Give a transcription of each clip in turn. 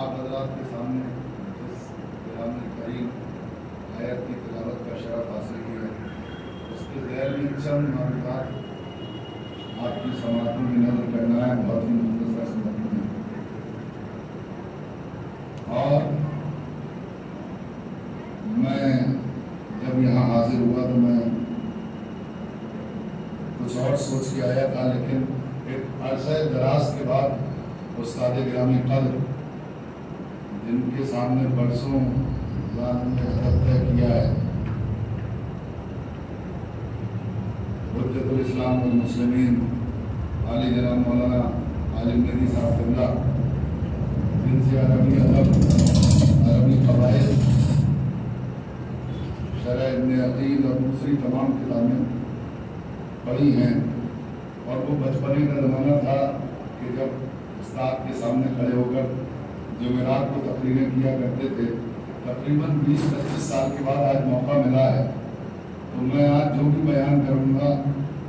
آپ حضرات کے سامنے جس کلام کریم آیت کی تلاوت کا شرف حاصل کیا ہے اس کے ذیل میں چند معلومات آپ کی سماعتوں میں نظر کرنا ہے، بہت ہی مختصر سماعتوں میں. اور میں جب یہاں حاضر ہوا تو میں کچھ اور سوچ کے آیا تھا، لیکن ایک عرصہ دراز کے بعد استاد گرامی قدر جن کے سامنے برسوں ذات نے حضرت طے کیا ہے، حجت الاسلام والمسلمین عالی جناب مولانا عالم مہدی صاحب قبلہ، جن سے عربی ادب، عربی قواعد، شرح ابن عقیل اور دوسری تمام کتابیں پڑھی ہیں. اور وہ بچپنے کا زمانہ تھا کہ جب استاد کے سامنے کھڑے ہو کر جمعرات کو تقریریں کیا کرتے تھے. تقریباً 20-25 سال کے بعد آج موقع ملا ہے، تو میں آج جو بھی بیان کروں گا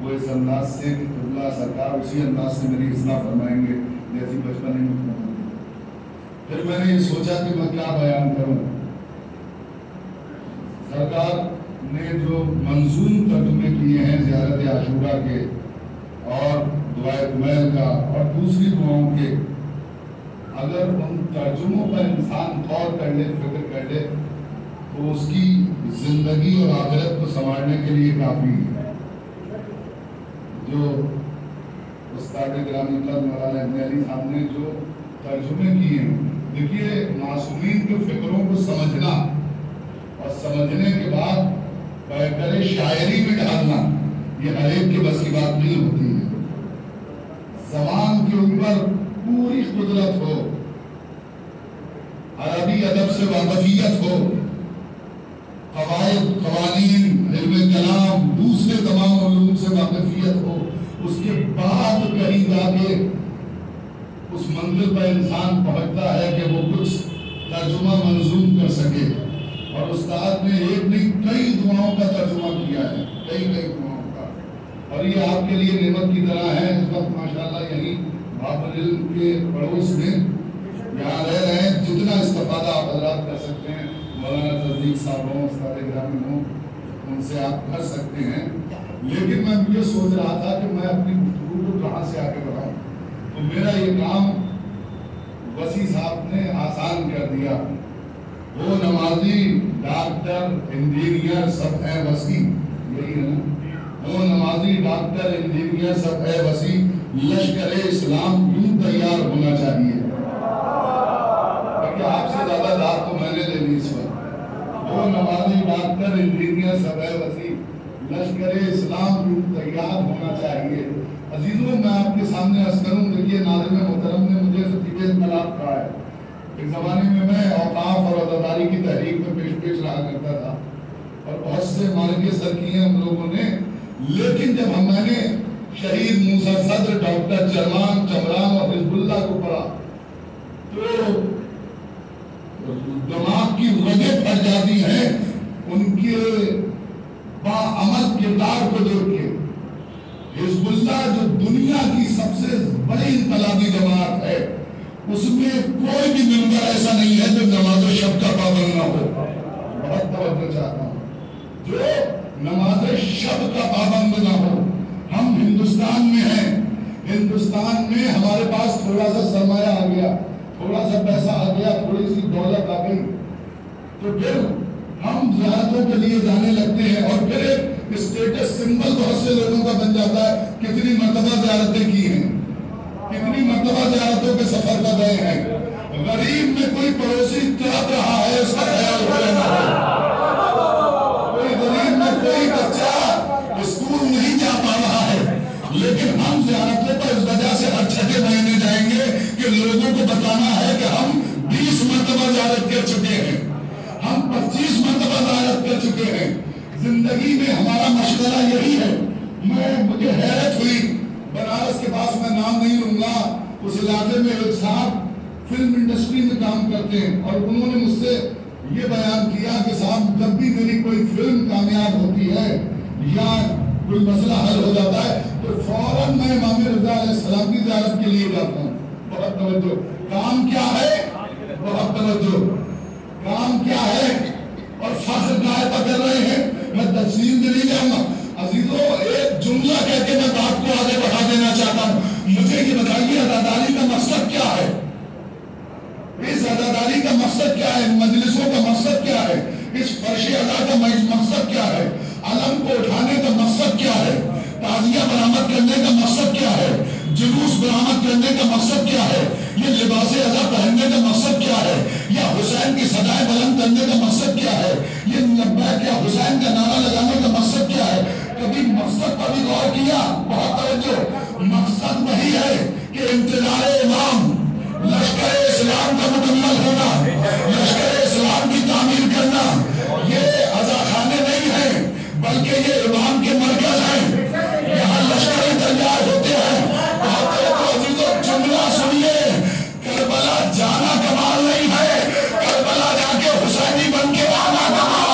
وہ اس انداز سے کہ قبلہ سرکار اسی انداز سے میری اصلاح فرمائیں گے جیسی بچپن میں فرمائیں گے. پھر میں نے یہ سوچا کہ میں کیا بیان کروں. سرکار نے جو منظوم ترجمے کیے ہیں زیارت عاشورہ کے اور دعائے کمیل کا اور دوسری دعاؤں کے، اگر ان ترجموں پر انسان غور کر لے، فکر کر لے، تو اس کی زندگی اور آخرت کو سنوارنے کے لیے کافی ہے. جو استاد گرامی قدر مولانا ابن علی صاحب نے جو ترجمے کیے ہیں، دیکھیے معصومین کے فکروں کو سمجھنا اور سمجھنے کے بعد پیکر شاعری میں ڈالنا یہ ہر ایک کے بس کی بات نہیں ہوتی ہے. زبان کے اوپر پوری قدرت ہو، عربی ادب سے واقفیت ہو، قواعد، قوانین، علم کلام، دوسرے تمام علوم سے واقفیت ہو، اس کے بعد کہیں جا کے اس منزل پر انسان پہنچتا ہے کہ وہ کچھ ترجمہ منظوم کر سکے. اور استاد نے ایک نہیں کئی دعاؤں کا ترجمہ کیا ہے، کئی دعاؤں کا. اور یہ آپ کے لیے نعمت کی طرح ہے. اس وقت ماشاءاللہ یہی باب العلم کے پڑوس میں یہاں رہ رہے ہیں، جتنا استفادہ آپ حضرات کر سکتے ہیں، مولانا تصدیق صاحب ہوں، استاد گرامی ہوں، ان سے آپ کر سکتے ہیں. لیکن میں یہ سوچ رہا تھا کہ میں اپنی گفتگو کو کہاں سے آگے بڑھاؤں. تو میرا یہ کام وسیع صاحب نے آسان کر دیا. وہ نمازی، ڈاکٹر، انجینئر سب ہے وسیع، یہی ہے نا. وہ نمازی، ڈاکٹر، انجینئر سب ہے وسیع، لشکر اسلام یوں تیار ہونا چاہیے. کیونکہ آپ سے زیادہ داد تو میں نے لے لی اس وقت. وہ نمازی، ڈاکٹر، انجینئر سب ہے وسیع، لشکر اسلام یوں تیار ہونا چاہیے. عزیزوں میں آپ کے سامنے عرض کروں، دیکھیے ناظم محترم نے مجھے خطیب انقلاب کہا ہے. ایک زمانے میں اوقاف اور عزاداری کی تحریک میں پیش رہا کرتا تھا اور بہت سے مارکے سر کیے ہم لوگوں نے. لیکن جب میں نے شہید موسیٰ صدر، ڈاکٹر چرمان، چمران اور حزب اللہ کو پڑھا تو دماغ کی رگیں پھٹ جاتی ہیں ان کے باعمل کردار کو دیکھ کے. حزب اللہ جو دنیا کی سب سے بڑی انقلابی جماعت ہے، اس میں کوئی بھی ممبر ایسا نہیں ہے جو نماز شب کا پابند نہ ہو. بہت توجہ چاہتا ہوں، جو نماز شب کا پابند نہ ہو. ہم ہندوستان میں ہیں، ہندوستان میں ہمارے پاس تھوڑا سا سرمایہ آ گیا، تھوڑا سا پیسہ آ گیا، تھوڑی سی دولت آ گئی، تو پھر ہم زیارتوں کے لیے جانے لگتے ہیں اور پھر ایک اسٹیٹس سمبل بہت سے لوگوں کا بن جاتا ہے. کتنی مرتبہ زیارتیں کی ہیں، کتنی مرتبہ زیارتوں کے سفر پر گئے ہیں. غریب میں کوئی پڑوسی تڑپ رہا ہے، اس کا خیال ہو رہا ہے. کوئی غریب میں کوئی بچہ اسکول نہیں جا پا رہا ہے، لیکن ہم زیارتوں پر اس وجہ سے کو بتانا ہے کہ ہم 20 مرتبہ زیارت کر چکے ہیں، ہم 25 مرتبہ زیارت کر چکے ہیں، زندگی میں ہمارا مشغلہ یہی ہے۔ مجھے حیرت ہوئی، بنارس کے پاس میں نام نہیں لوں گا، اس علاقے میں ایک صاحب فلم انڈسٹری میں کام کرتے ہیں، اور انہوں نے مجھ سے یہ بیان کیا کہ صاحب جب بھی میری کوئی فلم کامیاب ہوتی ہے یا کوئی مسئلہ حل ہو جاتا ہے تو فوراً میں امام رضا علیہ السلام کی زیارت کے لیے جاتا ہوں۔ بہت توجہ، کام کیا ہے؟ بہت توجہ، کام کیا ہے؟ اور فخر کا پکڑ رہے ہیں۔ میں تفصیل میں نہیں جاؤں گا عزیزو، ایک جملہ کہہ کے میں بات کو آگے بڑھا دینا چاہتا ہوں۔ مجھے یہ بتائیے عزاداری کا مقصد کیا ہے؟ اس عزاداری کا مقصد کیا ہے؟ مجلسوں کا مقصد کیا ہے؟ اس فرش عزا کا مقصد کیا ہے؟ علم کو اٹھانے کا مقصد کیا ہے؟ تعزیہ برآمد کرنے کا مقصد کیا ہے؟ جلوس برآمد کرنے کا مقصد کیا ہے؟ یہ لباس عزا پہننے کا مقصد کیا ہے؟ یا حسین کی صدائیں بلند کرنے کا مقصد کیا ہے؟ یہ لبیک یا حسین کا نعرہ لگانے کا مقصد کیا ہے؟ کبھی مقصد پر بھی غور کیا؟ بہت توجہ، مقصد وہی ہے کہ انتظار امام، لشکر اسلام کا مکمل ہونا، لشکر اسلام کی تعمیر کرنا، یہ عزا خانے نہیں ہیں بلکہ یہ امام کے مرکز ہیں، یہاں لشکر تیار ہوتے ہیں۔ بہت توجہ عزیزو، جملہ سنیے، کربلا جانا کمال نہیں ہے، کربلا جا کے حسینی بن کے آنا کمال۔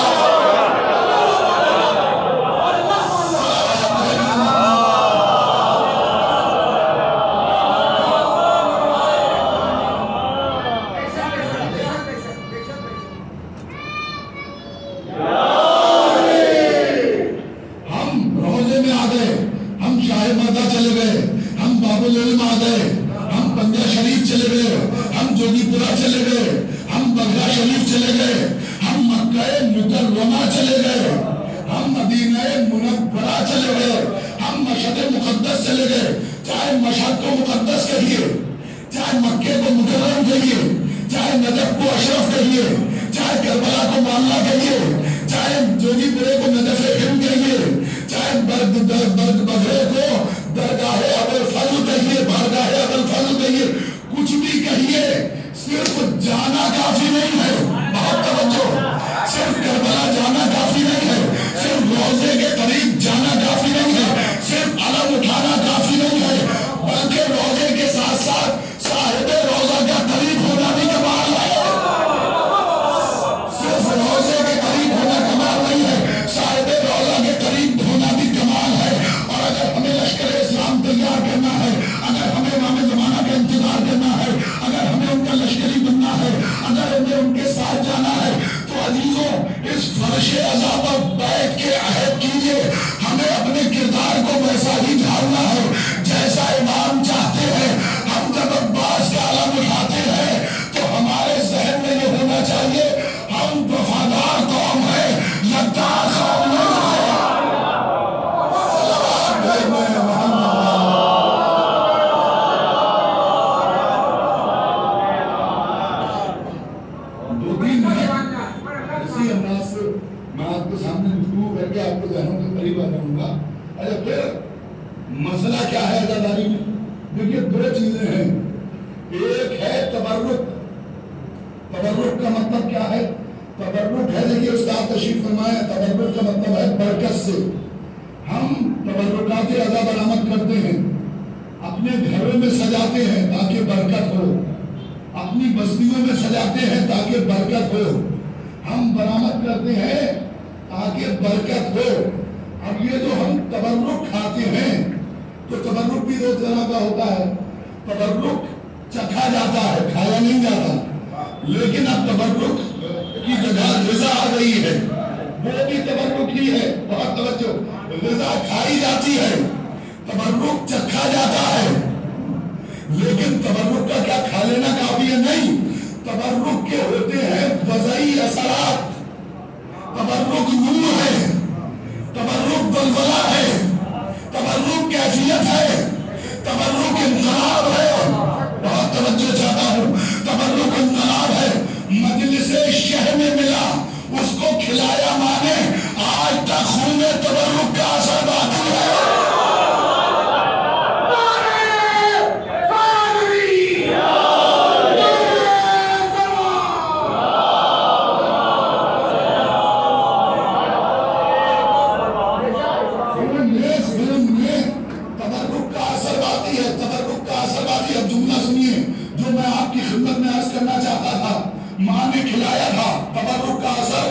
ماں نے کھلایا تھا، تبرک کا اثر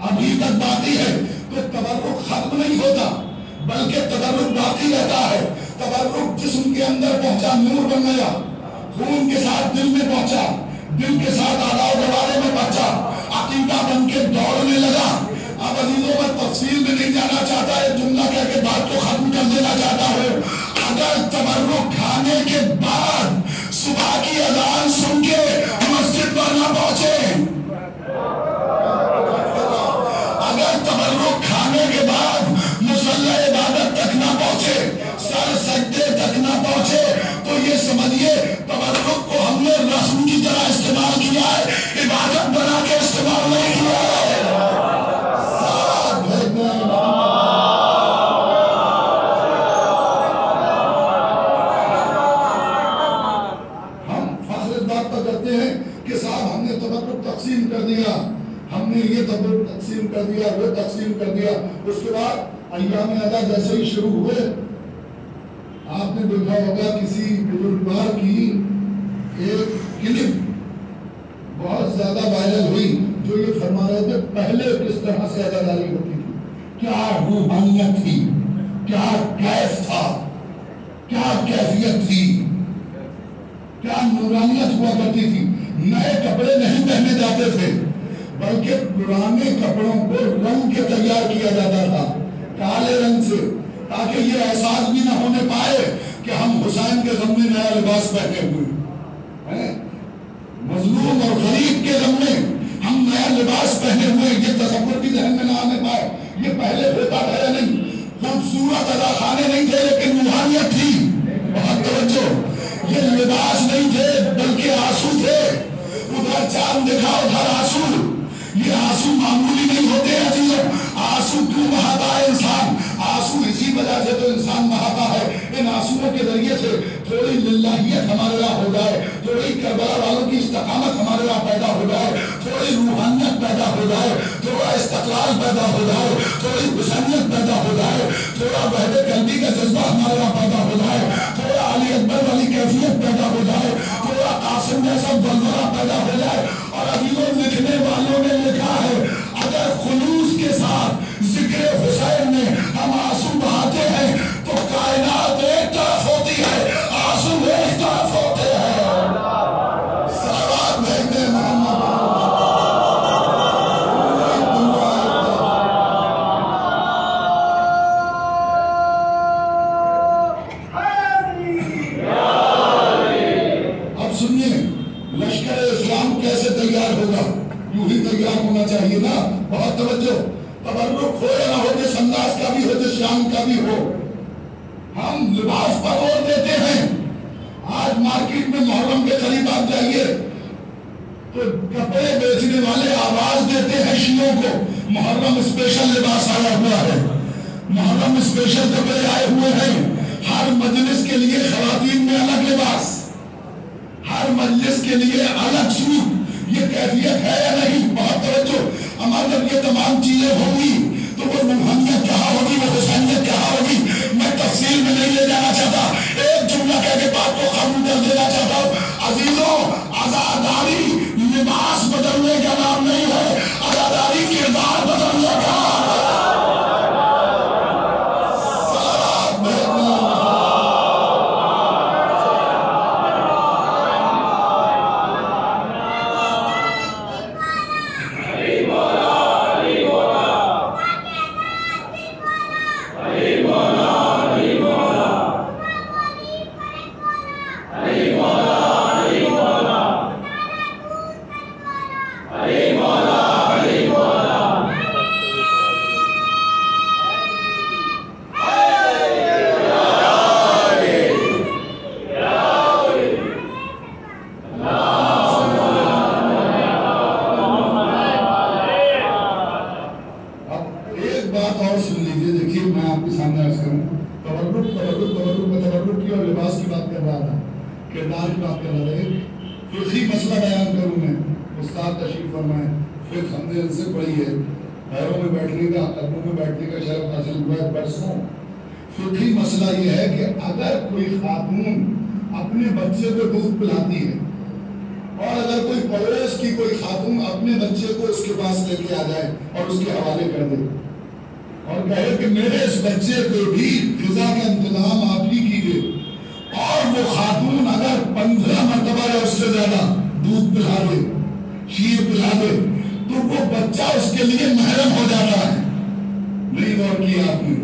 ابھی تک باقی ہے، تو تبرک ختم نہیں ہوتا بلکہ تبرک باقی رہتا ہے۔ تبرک جسم کے اندر پہنچا، نور بن گیا، خون کے ساتھ دل میں پہنچا، دل کے ساتھ اعضاء و جوارح میں پہنچا، عقیدہ بن کے دوڑنے لگا۔ اب عزیزوں میں تفصیل میں نہیں جانا چاہتا، ایک جملہ کہہ کے بات کو ختم کر دینا چاہتا ہوں۔ اگر تبرک کھانے کے بعد صبح کی اذان سن کے مسجد پر نہ پہنچے، اگر تبرک کھانے کے بعد مصلی عبادت تک نہ پہنچے، سر سجدے تک نہ پہنچے، تو یہ سمجھیے تبرک کو ہم نے رسم کی طرح استعمال کیا ہے، عبادت بنا کے استعمال نہیں کیا ہے۔ ہم فخر اس بات پر کرتے ہیں کہ صاحب ہم نے تبرک تقسیم کر دیا، ہم نے یہ تبرک تقسیم کر دیا، وہ تقسیم کر دیا۔ اس کے بعد ایام ادا جیسے ہی شروع ہوئے، آپ نے دیکھا ہوگا کسی بزرگوار کی ایک کلپ بہت زیادہ وائرل ہوئی، جو یہ فرما رہے تھے پہلے کس طرح سے عزاداری ہوتی تھی، کیا روحانیت تھی، کیا کیف تھا، کیا کیفیت تھی، کیا نورانیت ہوا کرتی تھی۔ نئے کپڑے نہیں پہنے جاتے تھے بلکہ پرانے کپڑوں کو رنگ کے تیار کیا جاتا تھا، کالے رنگ سے، تاکہ یہ احساس بھی نہ ہونے پائے کہ ہم حسین کے غم میں نیا لباس پہنے ہوئے ہیں، مظلوم اور غریب کے غم میں ہم نیا لباس پہنے ہوئے، یہ تصور بھی ذہن میں نہ آنے پائے۔ یہ پہلے ہوتا تھا یا نہیں؟ خوبصورت ادا خانے نہیں تھے لیکن روحانیت تھی، بہت توجہ، یہ لباس نہیں تھے بلکہ آنسو تھے، ادھر چاند دکھا ادھر آنسو۔ یہ آنسو معمولی نہیں ہوتے عزیزوں، آنسو کیوں بہاتا ہے انسان؟ آنسو اسی وجہ سے تو انسان بہاتا ہے، ان آنسوؤں کے ذریعے سے تھوڑی للہیت ہمارے یہاں ہو جائے، تھوڑی کربلا والوں کی استقامت ہمارے یہاں پیدا ہو جائے، تھوڑی روحانیت پیدا ہو جائے، تھوڑا استقلال پیدا ہو جائے، تھوڑی حسینیت پیدا ہو جائے، تھوڑا وحدت قلبی کا جذبہ ہمارے یہاں پیدا ہو جائے، تھوڑا علی اکبر والی کیفیت پیدا ہو جائے، تھوڑا قاسم جیسا بلبلہ پیدا ہو جائے۔ اور عزیزوں لکھنے والوں نے لکھا ہے اگر خلوص کے ساتھ ذکر حسین میں ہم آنسو بہاتے ہیں تو کائنات ایک طرف ہوتی ہے، آنسو ایک طرف ہوتے ہیں۔ صلوات بھیجتے محمد لشکر اسلام کیسے تیار ہوگا؟ یوں ہی تیار ہونا چاہیے نا، بہت توجہ۔ تبرک ہو یا نہ ہو، جس انداز کا بھی ہو، جس شان کا بھی ہو، ہم لباس پر اور دیتے ہیں۔ آج مارکیٹ میں محرم کے قریب آپ جائیے تو کپڑے بیچنے والے آواز دیتے ہیں شیعوں کو، محرم اسپیشل لباس آیا ہوا ہے، محرم اسپیشل کپڑے آئے ہوئے ہیں، ہر مجلس کے لیے خواتین میں الگ لباس، ہر مجلس کے لیے الگ سوٹ۔ یہ کیفیت ہے یا نہیں؟ بہت توجہ۔ ہمارے جب یہ تمام چیزیں ہوں گی تو وہ روحانیت کہاں ہوگی، وہ حسینیت کہاں ہوگی؟ میں تفصیل میں نہیں لے جانا چاہتا، ایک جملہ کہہ کے بات کو ختم کر دینا چاہتا ہوں۔ عزیزوں، عزاداری لباس بدلنے کا نام نہیں ہے، عزاداری کردار بدلنے کا نام ہے۔ فقہی مسئلہ یہ ہے کہ اگر کوئی خاتون اپنے بچے کو دودھ پلاتی ہے اور اگر کوئی پڑوس کی کوئی خاتون اپنے بچے کو اس کے پاس لے کے آ جائے اور اس کے حوالے کر دے اور کہے کہ میرے اس بچے کو بھی غذا کا انتظام آپ ہی کیجیے، اور وہ خاتون اگر 15 مرتبہ یا اس سے زیادہ دودھ پلا دے، شیر پلا دے، تو وہ بچہ اس کے لیے محرم ہو جاتا ہے۔ نہیں غور کیا آپ نے؟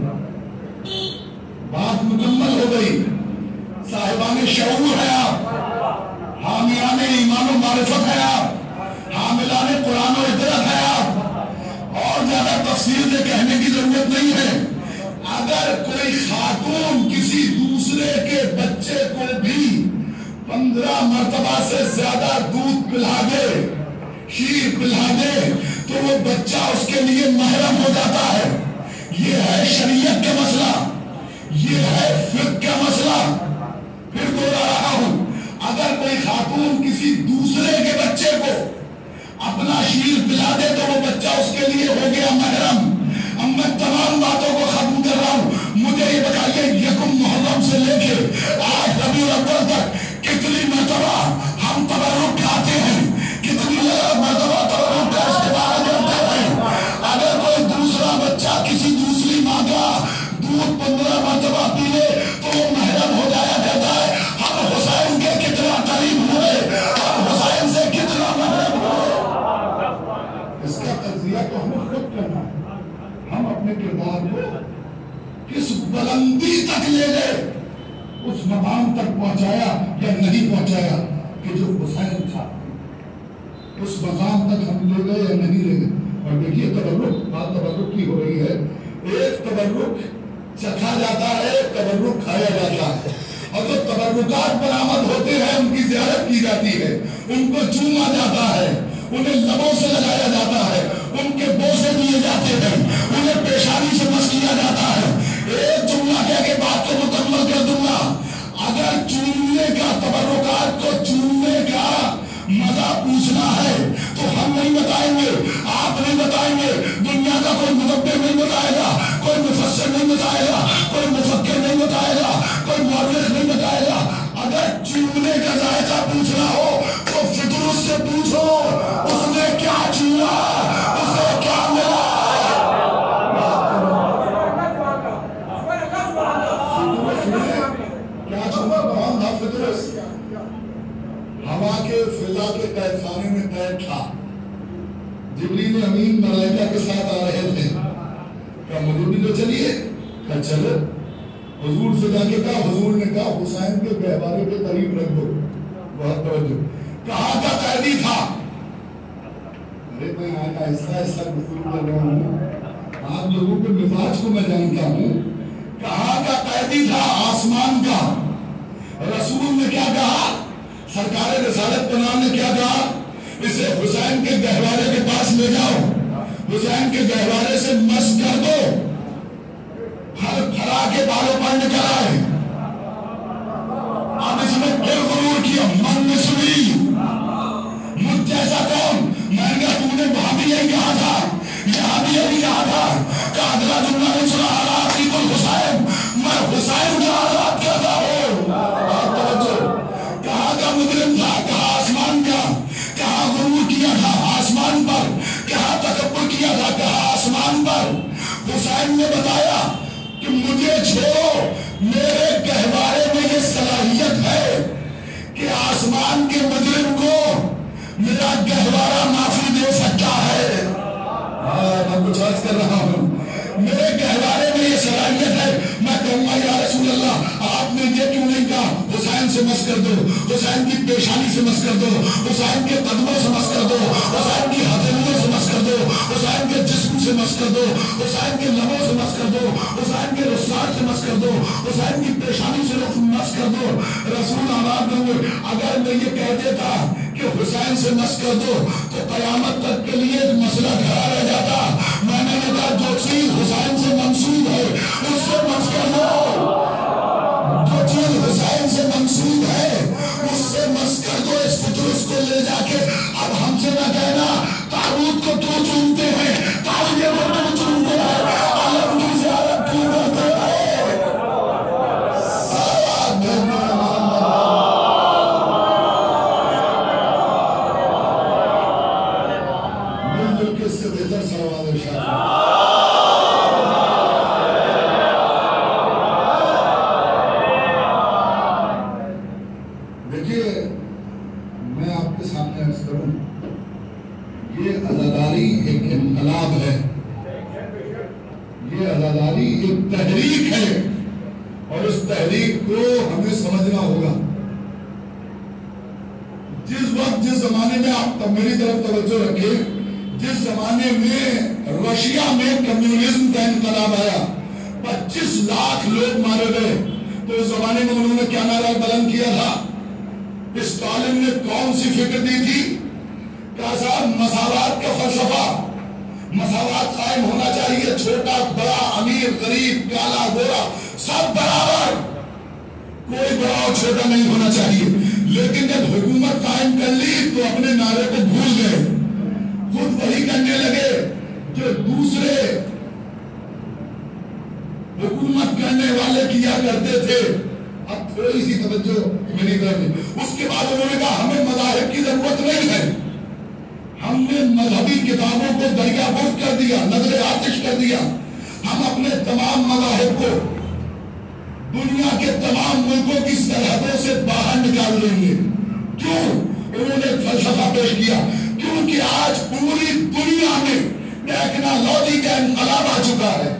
بات مکمل ہو گئی۔ صاحبان شعور ہے آپ، حامیان ایمان و معرفت ہے آپ، حاملان قرآن و عبرت ہے آپ، اور زیادہ تفصیل سے کہنے کی ضرورت نہیں ہے۔ اگر کوئی خاتون کسی دوسرے کے بچے کو بھی 15 مرتبہ سے زیادہ دودھ پلا دے، شیر پلا دے، تو وہ بچہ اس کے لیے محرم ہو جاتا ہے۔ یہ ہے شریعت کا مسئلہ، یہ ہے فقہ کا مسئلہ۔ پھر دوہرا رہا ہوں، اگر کوئی خاتون کسی دوسرے کے بچے کو اپنا شیر پلا دے تو وہ بچہ اس کے لیے ہو گیا محرم۔ اب میں تمام باتوں کو ختم کر رہا ہوں۔ مجھے یہ بتائیے، یکم محرم سے لے کے آج ربیع الاول تک کتنی مرتبہ ہم تبرک کھاتے ہیں، کتنی مرتبہ تبرک کا استعمال کرتے ہیں۔ اگر کوئی دوسرا بچہ کسی دوسری ماں کا دودھ 15 مرتبہ پی لے تو وہ محرم ہو جایا کرتا ہے۔ ہم حسین کے کتنا قریب ہوئے، ہم حسین سے کتنا محرم ہوئے، اس کا تجزیہ تو ہمیں خود کرنا ہے۔ ہم اپنے کردار کو کس بلندی تک لے گئے، اس مقام تک پہنچایا یا نہیں پہنچایا کہ جو حسین تھا، اس مقام تک ہم لے گئے یا نہیں لے گئے۔ اور دیکھیے تبرک، بات تبرک کی ہو رہی ہے۔ ایک تبرک چکھا جاتا ہے، ایک تبرک کھایا جاتا ہے، اور جو تبرکات برآمد ہوتے ہیں ان کی زیارت کی جاتی ہے، ان کو چوما جاتا ہے، انہیں لبوں سے لگایا جاتا ہے، ان کے بوسے دیے جاتے ہیں، انہیں پیشانی سے مس کیا جاتا ہے۔ ایک جملہ کہہ کے بات کو مکمل کر دوں گا، اگر چومنے کا، تبرکات کو چومنے کا مزہ پوچھنا ہے تو ہم نہیں بتائیں گے، آپ نہیں بتائیں گے، دنیا کا کوئی مدبر نہیں بتائے گا، کوئی مفسر نہیں بتائے گا، کوئی مفکر نہیں بتائے گا، کوئی مورخ نہیں بتائے گا۔ اگر چومنے کا ذائقہ پوچھنا ہو تو فطرت سے پوچھو، اس نے کیا چوما، اسے کیا ملا۔ کیا چوما؟ کون تھا فطرت؟ ہوا کے فضا کے قید خانے میں قید تھا، جبریل امین ملائکہ کے ساتھ آ رہے تھے، کہا مجھے بھی تو چلیے، کہا چلو۔ حضور سے جا کے کہا، حضور نے کہا حسین کے گہوارے کے قریب رکھ دو، بہت توجہ، کہاں کا قیدی تھا؟ ارے میں ایسا ایسا گفتگو کر رہا ہوں، آپ لوگوں کے مزاج کو میں جانتا ہوں۔ کہاں کا قیدی تھا؟ آسمان کا۔ رسول نے کیا کہا؟ سرکار رسالت پناہ نے کیا کہا؟ اسے حسین کے گہوارے کے پاس لے جاؤ، حسین کے گہوارے سے مس کر دو، پھر پھرا کے بالوں پر نکل آئے۔ اب اس میں پھر غرور کیا، من نے سنی، مجھ جیسا کون؟ میں نے کہا تم نے وہاں بھی یہی کہا تھا، یہاں بھی یہی کہا تھا، کہا اگلا جملہ نہیں سنا، عراقی کل حسین، میں حسین کا آزاد کرتا ہوں۔ کہاں کا مجرم تھا؟ کہاں آسمان کا۔ کہاں غرور کیا تھا؟ آسمان پر۔ کہاں تکبر کیا تھا؟ کہاں آسمان پر۔ حسین نے بتایا کہ مجھے چھوڑو، میرے گہوارے میں یہ صلاحیت ہے کہ آسمان کے مجرم کو میرا گہوارہ معافی دے سکتا ہے۔ میں کچھ عرض کر رہا ہوں، میرے گہوارے میں یہ صلاحیت ہے۔ میں کہوں گا یا رسول اللہ، آپ نے یہ کیوں نہیں کہا حسین سے مس کر دو، حسین کی پیشانی سے مس کر دو، حسین کے قدموں سے مس کر دو، حسین کی ہتھیلیوں سے مس کر دو، حسین کے جسم سے مس کر دو، حسین کے لبوں سے مس کر دو، حسین کے رخسار سے مس کر دو، حسین کی پیشانی سے مس کر دو۔ رسول آباد میں اگر میں یہ کہہ دیتا کہ حسین سے مس کر دو تو قیامت تک کے لیے ایک مسئلہ کھڑا رہ جاتا۔ میں نے کہا جو چیز حسین سے منسوب ہے اس سے مس کر دو، جو چیز حسین سے منسوب ہے اس سے مس کر دو۔ اس فطرس کو لے جا کے اب ہم سے نہ کہنا تابوت کو تو چومتے ہیں، تعلیم کو تو چومتے ہیں، عالم کی زیارت کیوں کرتے ہیں؟ اور اس تحریک کو ہمیں سمجھنا ہوگا. جس وقت جس زمانے میں آپ میری طرف توجہ رکھیں، جس زمانے میں رشیا میں کمیونزم کا انقلاب آیا، 25 لاکھ لوگ مارے گئے، تو اس زمانے میں انہوں نے کیا نعرہ بلند کیا تھا؟ اسٹالن نے کون سی فکر دی تھی؟ کہا صاحب مساوات کا فلسفہ، مساوات قائم ہونا چاہیے، چھوٹا بڑا امیر غریب کالا گورا سب برابر، کوئی بڑا اور چھوٹا نہیں ہونا چاہیے. لیکن جب حکومت قائم کر لی تو اپنے نعرے کو بھول گئے، خود وہی کرنے لگے جو دوسرے حکومت کرنے والے کیا کرتے تھے. اب تھوڑی سی توجہ میری طرف. اس کے بعد انہوں نے کہا ہمیں مذاہب کی ضرورت نہیں ہے، ہم نے مذہبی کتابوں کو دریا برد کر دیا، نظر آتش کر دیا. ہم اپنے تمام مذاہب کو دنیا کے تمام ملکوں کی سرحدوں سے باہر نکال دیں گے. کیوں؟ انہوں نے فلسفہ پیش کیا، کیونکہ آج پوری دنیا میں ٹیکنالوجی کا انقلاب آ چکا ہے.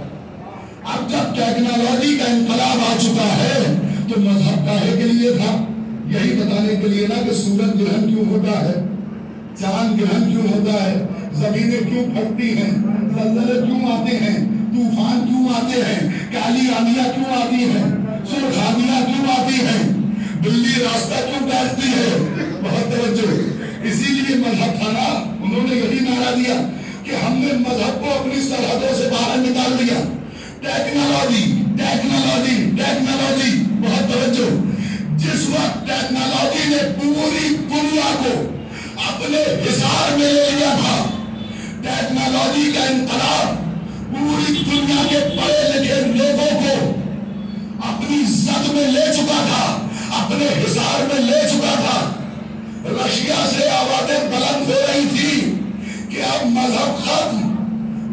اب جب ٹیکنالوجی کا انقلاب آ چکا ہے تو مذہب کاہے کے لیے تھا؟ یہی بتانے کے لیے نا کہ سورج گرہن کیوں ہوتا ہے، چاند گرہن کیوں ہوتا ہے، زمینیں کیوں پھٹتی ہیں، زلزلے کیوں آتے ہیں، طوفان کیوں آتے ہیں، کالی آندیاں کیوں آتی ہیں، سرخ آندیاں کیوں آتی ہیں، بلی راستہ کیوں کاٹتی ہے. بہت توجہ. اسی لیے مذہب تھا نا، انہوں نے یہی نعرہ دیا کہ ہم نے مذہب کو اپنی سرحدوں سے باہر نکال دیا. Technology technology technology. بہت توجہ. جس وقت ٹیکنالوجی نے پوری دنیا کو اپنے حصار میں لے لیا تھا، ٹیکنالوجی کا انقلاب پوری دنیا کے پڑھے لکھے لوگوں کو اپنی زد میں لے چکا تھا، اپنے حصار میں لے چکا تھا. رشیا سے آوازیں بلند ہو رہی تھی کہ اب مذہب ختم،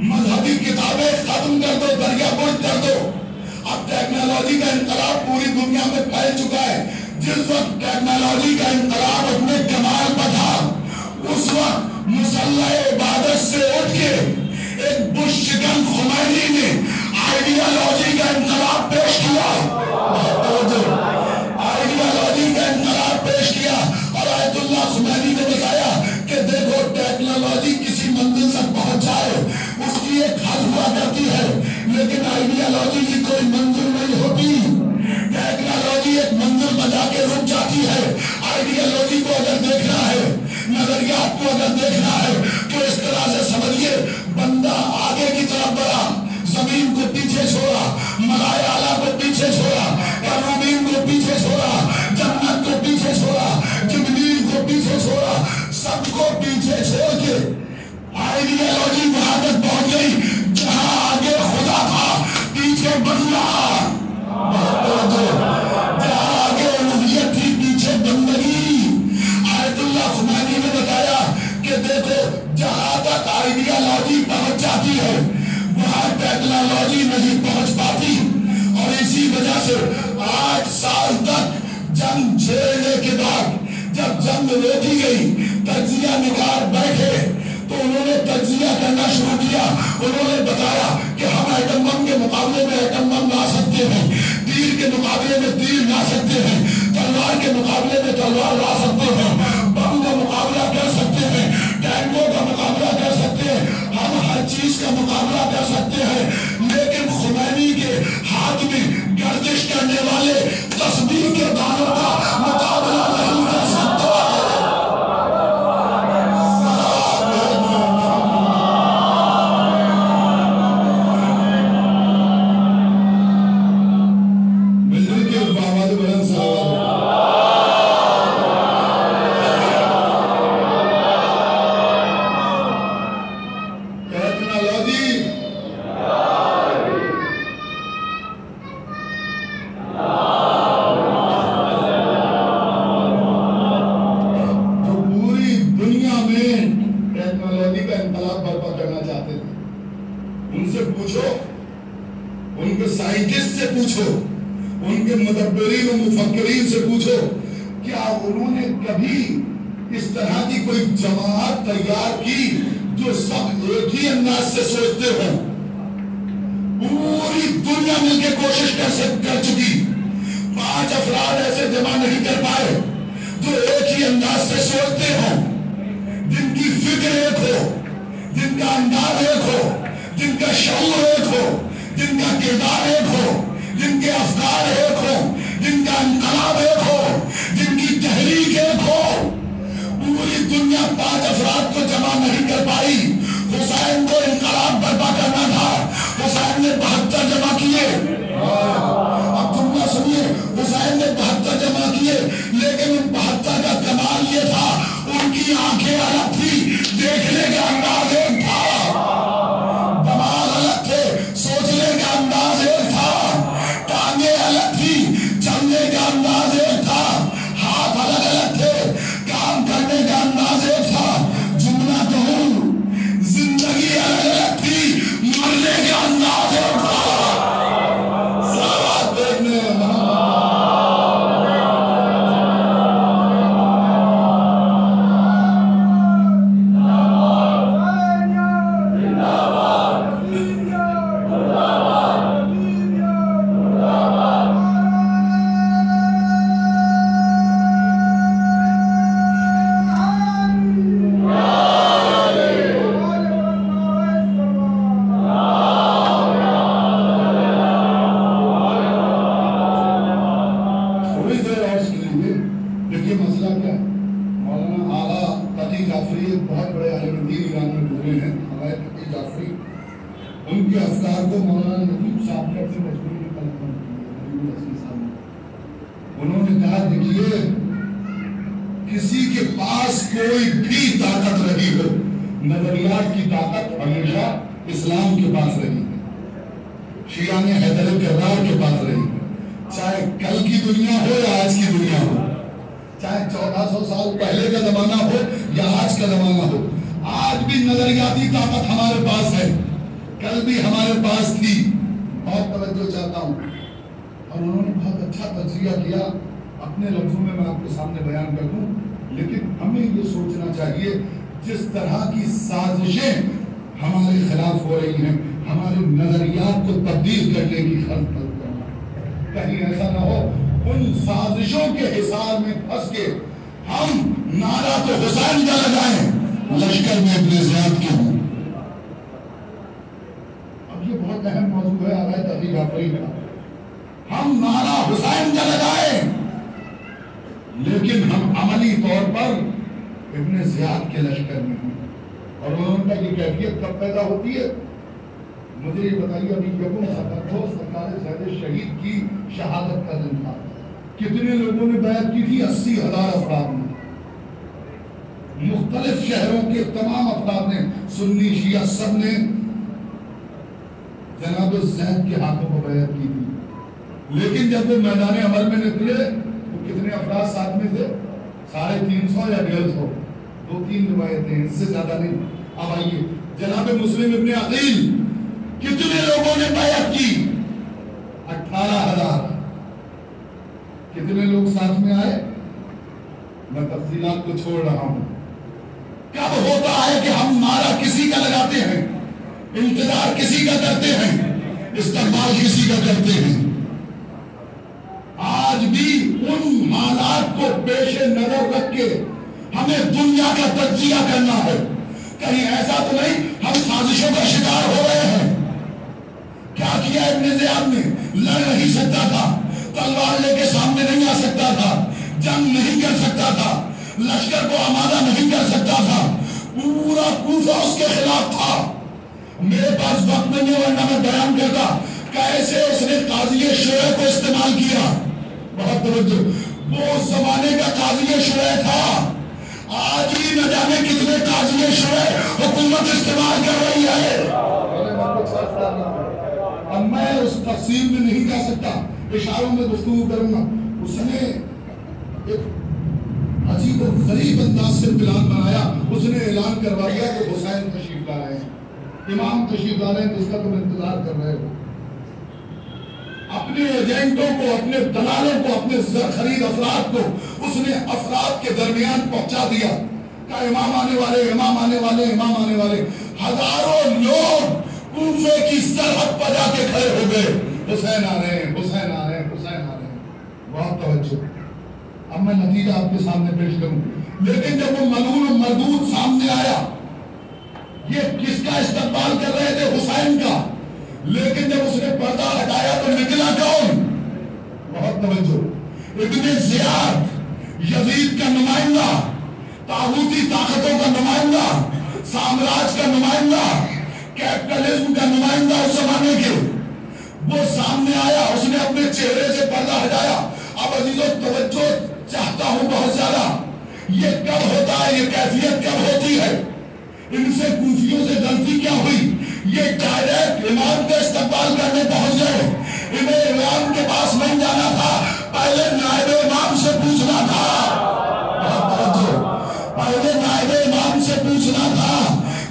مذہبی کتابیں ختم کر دو، دریا برد کر دو. اب ٹیکنالوجی کا انقلاب پوری دنیا میں پھیل چکا ہے. جس وقت ٹیکنالوجی کا انقلاب اپنے کمال پر تھا، اس وقت مسلح عبادت سے اٹھ کے ایک بش شکن خمینی نے آئیڈیالوجی کا انقلاب پیش کیا. آئیڈیالوجی کا انقلاب پیش کیا اور آیت اللہ خمینی نے بتایا کہ دیکھو ٹیکنالوجی کسی منزل تک پہنچ جائے اس کی ایک حد ہوا کرتی ہے، لیکن آئیڈیالوجی کی کوئی منزل نہیں ہوتی. ٹیکنالوجی ایک منزل بجا کے رک جاتی ہے. آئیڈیالوجی کو اگر دیکھنا ہے، نظریات کو اگر دیکھنا ہے تو اس طرح سے سمجھیے بندہ آگے کی طرف بڑھا، زمین کو پیچھے چھوڑا، ملائے اعلیٰ کو پیچھے چھوڑا، کروبین کو پیچھے چھوڑا، جنت کو پیچھے چھوڑا، جبریل کو پیچھے چھوڑا، سب کو پیچھے چھوڑ کے آئیڈیالوجی وہاں تک پہنچ گئی جہاں آگے خدا تھا پیچھے بدلا. جہاں آگے الوہیت تھی پیچھے بندگی. آیت اللہ خمینی نے بتایا کہ دیکھو جہاں تک آئیڈیالوجی پہنچ جاتی ہے وہاں ٹیکنالوجی نہیں پہنچ پاتی. اور اسی وجہ سے 8 سال تک جنگ چھیڑنے کے بعد جب جنگ روکی گئی، تجزیہ نگار بیٹھے تو انہوں نے تجزیہ کرنا شروع کیا. انہوں نے بتایا کہ ہم ایٹم بم کے مقابلے میں ایٹم بم لا سکتے ہیں، تیر کے مقابلے میں تیر لا سکتے ہیں، تلوار کے مقابلے میں تلوار لا سکتے ہیں، بم کا مقابلہ کر سکتے ہیں، ٹینکوں کا مقابلہ کر سکتے ہیں، ہم ہر چیز کا مقابلہ کر سکتے ہیں. لیکن خمینی کے ہاتھ میں گردش کرنے والے تسبیح کے دانوں کا مقابلہ نہیں کر سکتا. پوری دنیا مل کے کوشش کر چکی ایک ہی انداز سے سوچتے ہوں، جن کی فکر ایک ہو، جن کا انداز ایک ہو، جن کا شعور ایک ہو، جن کا کردار ایک ہو، جن کے افکار ایک ہو، جن کا انقلاب ایک ہو، جن کی تحریک ایک ہو. پوری دنیا 5 افراد کو جمع نہیں کر پائی. حسین کو انقلاب برپا کرنا تھا، حسین نے 72 جمع کیے. اب جملہ سنیے، حسین نے 72 جمع کیے، لیکن ان 72 کا کمال یہ تھا ان کی آنکھیں الگ تھی، دیکھنے کا انداز ایک تھا، دماغ الگ تھے، سوچنے کا انداز ایک تھا، ٹانگیں الگ تھی، چلنے کا انداز ایک تھا، ہاتھ الگ الگ تھے، کام کرنے کا انداز ایک تھا. جملہ کہوں، زندگی الگ الگ تھی، مرنے کا انداز ایک تھا. ساتھ دیکھنے انہوں نے کہا، دیکھیے کسی کے پاس کوئی بھی طاقت رہی ہو، نظریات کی طاقت ہمیشہ اسلام کے پاس رہی ہے، شیعہ نے حیدر کرار کے پاس رہی ہے. چاہے کل کی دنیا ہو یا آج کی دنیا ہو، چاہے 1400 سال پہلے کا زمانہ ہو یا آج کا زمانہ ہو، آج بھی نظریاتی طاقت ہمارے پاس ہے، کل بھی ہمارے پاس تھی. بہت توجہ چاہتا ہوں. اور انہوں نے بہت اچھا تجزیہ کیا، اپنے لفظوں میں آپ کے سامنے بیان کر دوں. لیکن ہمیں یہ سوچنا چاہیے، جس طرح کی سازشیں ہمارے خلاف ہو رہی ہیں، ہمارے نظریات کو تبدیل کرنے کی خلق کرنا، کہیں ایسا نہ ہو ان سازشوں کے حصار میں پھنس کے ہم نعرہ تو حسین کا لگائیں، لشکر میں ابن زیاد کے ہوں. اب یہ بہت اہم موضوع ہے آغاز تحقیق جعفری کا. ہم نعرہ حسین کا لگائیں، لیکن ہم عملی طور پر ابن زیاد کے لشکر میں ہوں. اور انہوں نے یہ کیفیت کب پیدا ہوتی ہے؟ مجھے یہ بتائیے، ابھی یکم سکندو سرکار زید شہید کی شہادت کا دن تھا. کتنے لوگوں نے بیعت کی تھی؟ 80,000 افراد نے. مختلف شہروں کے تمام افراد نے، سنی شیعہ سب نے جناب زید کے ہاتھوں کو بیعت کی تھی. لیکن جب وہ میدان عمل میں نکلے تو کتنے افراد ساتھ میں تھے؟ 350 یا 150. 2-3 روایتیں، اس سے زیادہ نہیں. اب آئیے، جناب مسلم ابن عقیل کتنے لوگوں نے بیعت کی؟ 18,000. کتنے لوگ ساتھ میں آئے؟ میں تفصیلات کو چھوڑ رہا ہوں. کب ہوتا ہے کہ ہم نعرہ کسی کا لگاتے ہیں، انتظار کسی کا کرتے ہیں، استقبال کسی کا کرتے ہیں؟ آج بھی ان حالات کو پیش نظر رکھ کے ہمیں دنیا کا تجزیہ کرنا ہے. کہیں ایسا تو نہیں ہم سازشوں کا شکار ہو رہے ہیں؟ کیا کیا ابن زیاد نے؟ لڑ نہیں سکتا تھا، تلوار لے کے سامنے نہیں آ سکتا تھا، جنگ نہیں کر سکتا تھا، لشکر کو آمادہ نہیں کر سکتا تھا، پورا کوفہ اس کے خلاف تھا. میرے پاس وقت نہیں ہے ورنہ میں بیان کرتا کیسے اس نے قاضی شرع کو استعمال کیا. بہت توجہ، وہ زمانے کا قاضی شرع تھا. آج بھی نہ جانے کتنے قاضی شرع حکومت استعمال کر رہی ہے. اب میں اس تفصیل میں نہیں جا سکتا، اشاروں میں گفتگو کروں گا. اس نے ایک عجیب و غریب انداز سے پلان بنایا. اس نے اعلان کروا دیا کہ حسین تشریف لا رہے ہیں، امام تشریف لا رہے ہیں، جس کا تم انتظار کر رہے ہو. اپنے ایجنٹوں کو، اپنے دلالوں کو، اپنے زر خرید افراد کو اس نے افراد کے درمیان پہنچا دیا. کہا امام آنے والے، امام آنے والے، امام آنے والے. ہزاروں لوگ کوفے کی سرحد پر جا کے کھڑے ہو گئے، حسین آ رہے ہیں، حسین آ رہے ہیں، حسین آ رہے ہیں. بہت توجہ. اب میں نتیجہ آپ کے سامنے پیش کروں. لیکن جب وہ ملعون و مردود سامنے آیا, یہ کس کا استقبال کر رہے تھے؟ حسین کا. لیکن جب اس نے پردہ ہٹایا تو نکلا کون؟ بہت توجہ, ابن زیاد, یزید کا نمائندہ, طاغوتی طاقتوں کا نمائندہ, سامراج کا نمائندہ, کیپٹلزم کا نمائندہ اس زمانے کے, وہ سامنے آیا. اس نے اپنے چہرے سے پردہ ہٹایا. اب عزیزوں توجہ چاہتا ہوں بہت زیادہ. یہ کب ہوتا ہے؟ یہ کیفیت کب ہوتی ہے؟ ان سے کوفیوں سے غلطی کیا ہوئی؟ یہ ڈائریکٹ امام کا استقبال کرنے پہنچ گئے. انہیں امام کے پاس نہیں جانا تھا, پہلے نائب امام سے پوچھنا تھا. پہلے نائب امام سے پوچھنا تھا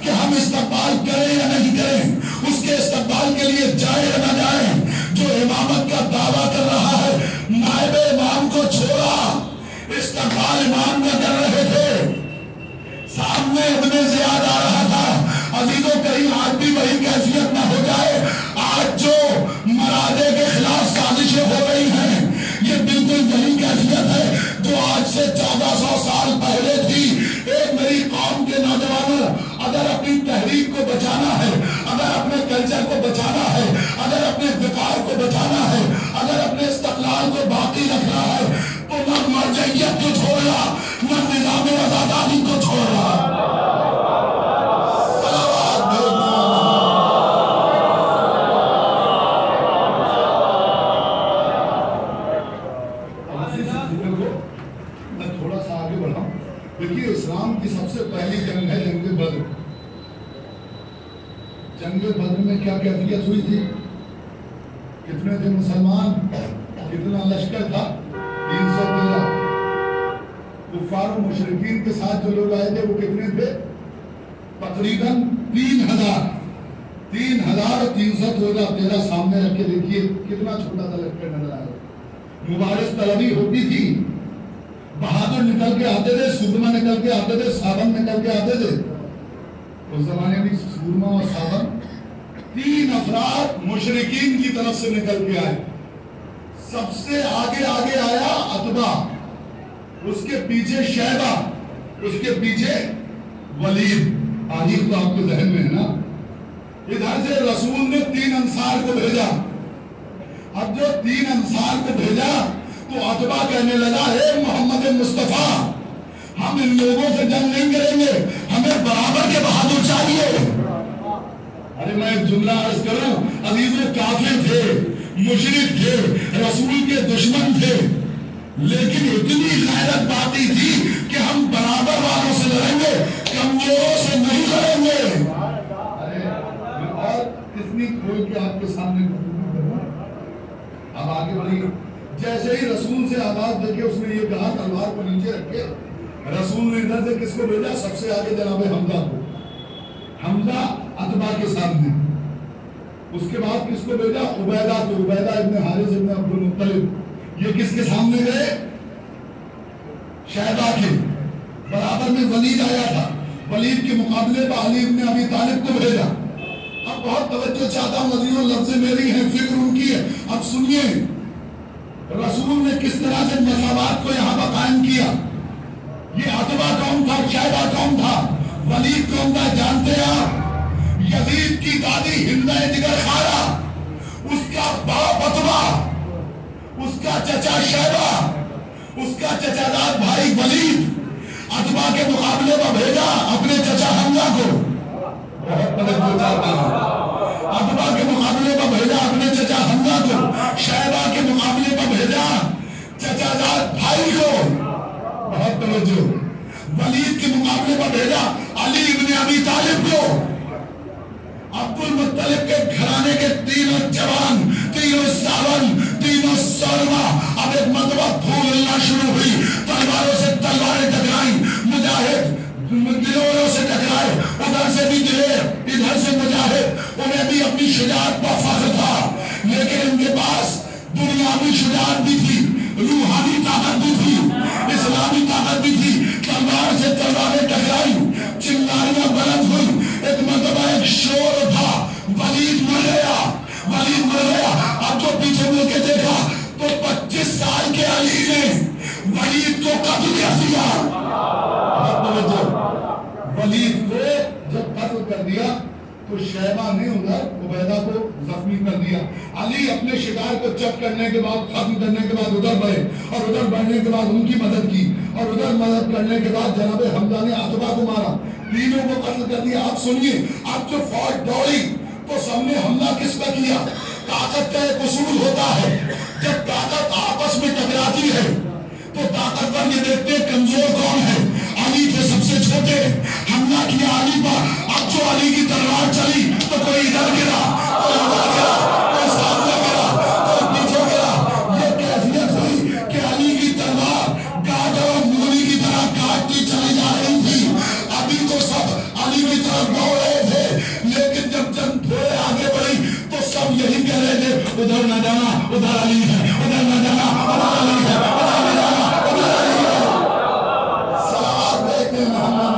کہ ہم استقبال کریں یا نہیں کریں, اس کے استقبال کے لیے جائیں یا نہ جائیں. جو امامت کا دعویٰ کر رہا ہے, نائب امام کو چھوڑا, استقبال امام کا کر رہے تھے. سامنے ابن زیاد آ رہا تھا. عزیزوں کہیں آج بھی وہی کیفیت نہ ہو جائے. آج جو مرادے کے خلاف سازشیں ہو رہی ہیں, یہ بالکل وہی کیفیت ہے جو آج سے 1400 سال پہلے تھی. ایک میری قوم کے نوجوانوں, اگر اپنی تحریک کو بچانا ہے, اگر اپنے کلچر کو بچانا ہے, اگر اپنے وقار کو بچانا ہے, اگر اپنے استقلال کو باقی رکھنا ہے, تو نہ مرجعیت کو چھوڑنا, نہ نظام آزادی کو چھوڑنا. میں تھوڑا سا آگے بڑھاؤں. دیکھیے اسلام کی سب سے پہلی جنگ ہے جنگ بدر. جنگ بدر میں کیا کیفیت ہوئی تھی؟ کتنے تھے مسلمان؟ کتنا لشکر تھا؟ 313. کفار و مشرکین کے ساتھ جو لوگ آئے تھے وہ کتنے تھے؟ تقریباً 3000. 3,313 سامنے رکھ کے دیکھیے کتنا چھوٹا سا لشکر نظر آیا. مبارز طلبی ہوتی تھی, بہادر نکل کے آتے تھے, سورما نکل کے آتے تھے, سابن نکل کے آتے تھے. اس زمانے میں سورما اور سابن 3 افراد مشرکین کی طرف سے نکل کے آئے. سب سے آگے آیا عتبہ, اس کے پیچھے شیبہ, اس کے پیچھے ولید. تاریخ تو آپ کے ذہن میں ہے نا. ادھر سے رسول نے 3 انصار کو بھیجا. اب جو 3 انصار کو بھیجا تو عتبہ کہنے لگا, ہے محمد مصطفیٰ, ہم ان لوگوں سے جنگ نہیں کریں گے, ہمیں برابر کے بہادر چاہیے. ارے میں ایک جملہ عرض کروں, عزیزوں کافر تھے, مشرک تھے, رسول کے دشمن تھے, لیکن اتنی غیرت باقی تھی کہ ہم برابر والوں سے لڑیں گے, کمزوروں سے نہیں لڑیں گے. میں اور کتنی کھول کے آپ کے سامنے اب آگے بڑھی. جیسے ہی رسول سے آواز دے کے اس نے یہ کہا تلوار کو نیچے رکھے, رسول نے ادھر سے کس کو بھیجا؟ سب سے آگے جناب حمزہ کو. حمزہ عتبہ کے سامنے. اس کے بعد کس کو بھیجا؟ عبیدہ کو. عبیدہ ابن حارث ابن عبد المطلب. یہ کس کے سامنے گئے؟ شیبہ کے. برابر میں ولید آیا تھا, ولید کے مقابلے پر علی ابن ابی طالب کو بھیجا. اب بہت توجہ چاہتا ہوں عزیزوں, لفظ میری ہیں, فکر ان کی ہے. اب سنیے رسول نے کس طرح سے مساوات کو یہاں پر قائم کیا. یہ عتبہ کون تھا؟ شیبہ کون تھا؟ ولید کون تھا؟ جانتے ہیں آپ؟ یزید کی دادی ہندہ جگر خارا, اس کا باپ عتبہ, اس کا چچا شیبہ, اس کا چچا داد بھائی ولید. عتبہ کے مقابلے پر بھیجا اپنے چچا حمزہ کو. بہت توجہ چاہتا ہوں. عتبہ کے مقابلے پر بھیجا اپنے چچا حمزہ کو, شیبہ کے مقابلے پر بھیجا چچا داد بھائی کو. بہت توجہ. ولید کے مقابلے پر بھیجا علی ابن ابی طالب کو. عبد المطلب کے گھرانے کے 3 جوان, 3 ساون, 3 سولما. اب ایک مرتبہ دھول اللہ شروع ہوئی, تلواروں سے تلواریں ٹکرائیں, مجاہد دلوں سے ٹکرائے, ادھر سے بھی دلیر, ادھر سے مجاہد. انہیں بھی اپنی شجاعت پر فخر تھا, لیکن ان کے پاس دنیاوی شجاعت بھی تھی, روحانی طاقت بھی تھی, اسلامی طاقت بھی تھی. تلوار سے تلواریں ٹکرائیں, چنگاریاں بلند ہوئی. ایک مرتبہ ایک شور تھا, ولید مر گیا, ولید مر گیا. اب جو پیچھے مل کے دیکھا تو 25 سال کے علی نے ولید کو قتل کر دیا. ولید کو جب قتل کر دیا تو شیبہ نے ادھر عبیدہ کو زخمی کر دیا. علی اپنے شکار کو چک کرنے کے بعد ختم کرنے کے بعد ادھر بڑھے اور ادھر بڑھنے کے بعد ان کی مدد کی اور ادھر مدد کرنے کے بعد جناب حمزہ نے عتبہ کو مارا, تینوں کو قتل کر دیا. آپ سنیے, اب جو فوج دوڑی تو سب نے حملہ کس پہ کیا؟ طاقت کا ایک اصول ہوتا ہے, جب طاقت آپس میں ٹکراتی ہے تو طاقتور یہ دیکھتے ہیں کمزور کون ہے. علی تھے سب سے چھوٹے, حملہ کیا علی پر. اب جو علی کی تلوار چلی تو کوئی ادھر گرا, کوئی ادھر گرا, کوئی سامنے گرا, کوئی پیچھے گرا. یہ کیفیت ہوئی کہ علی کی تلوار گاجر اور مولی کی طرح کاٹتی چلی جا رہی تھی. ابھی تو سب علی کی طرف دوڑ رہے تھے, لیکن جب جنگ تھوڑے آگے بڑھی تو سب یہی کہہ رہے تھے, ادھر نہ جانا, ادھر علی ہے, ادھر نہ جانا, ادھر علی ہے, ادھر نہ جانا, ادھر علی ہے. صلوات دیکھتے ہیں محمد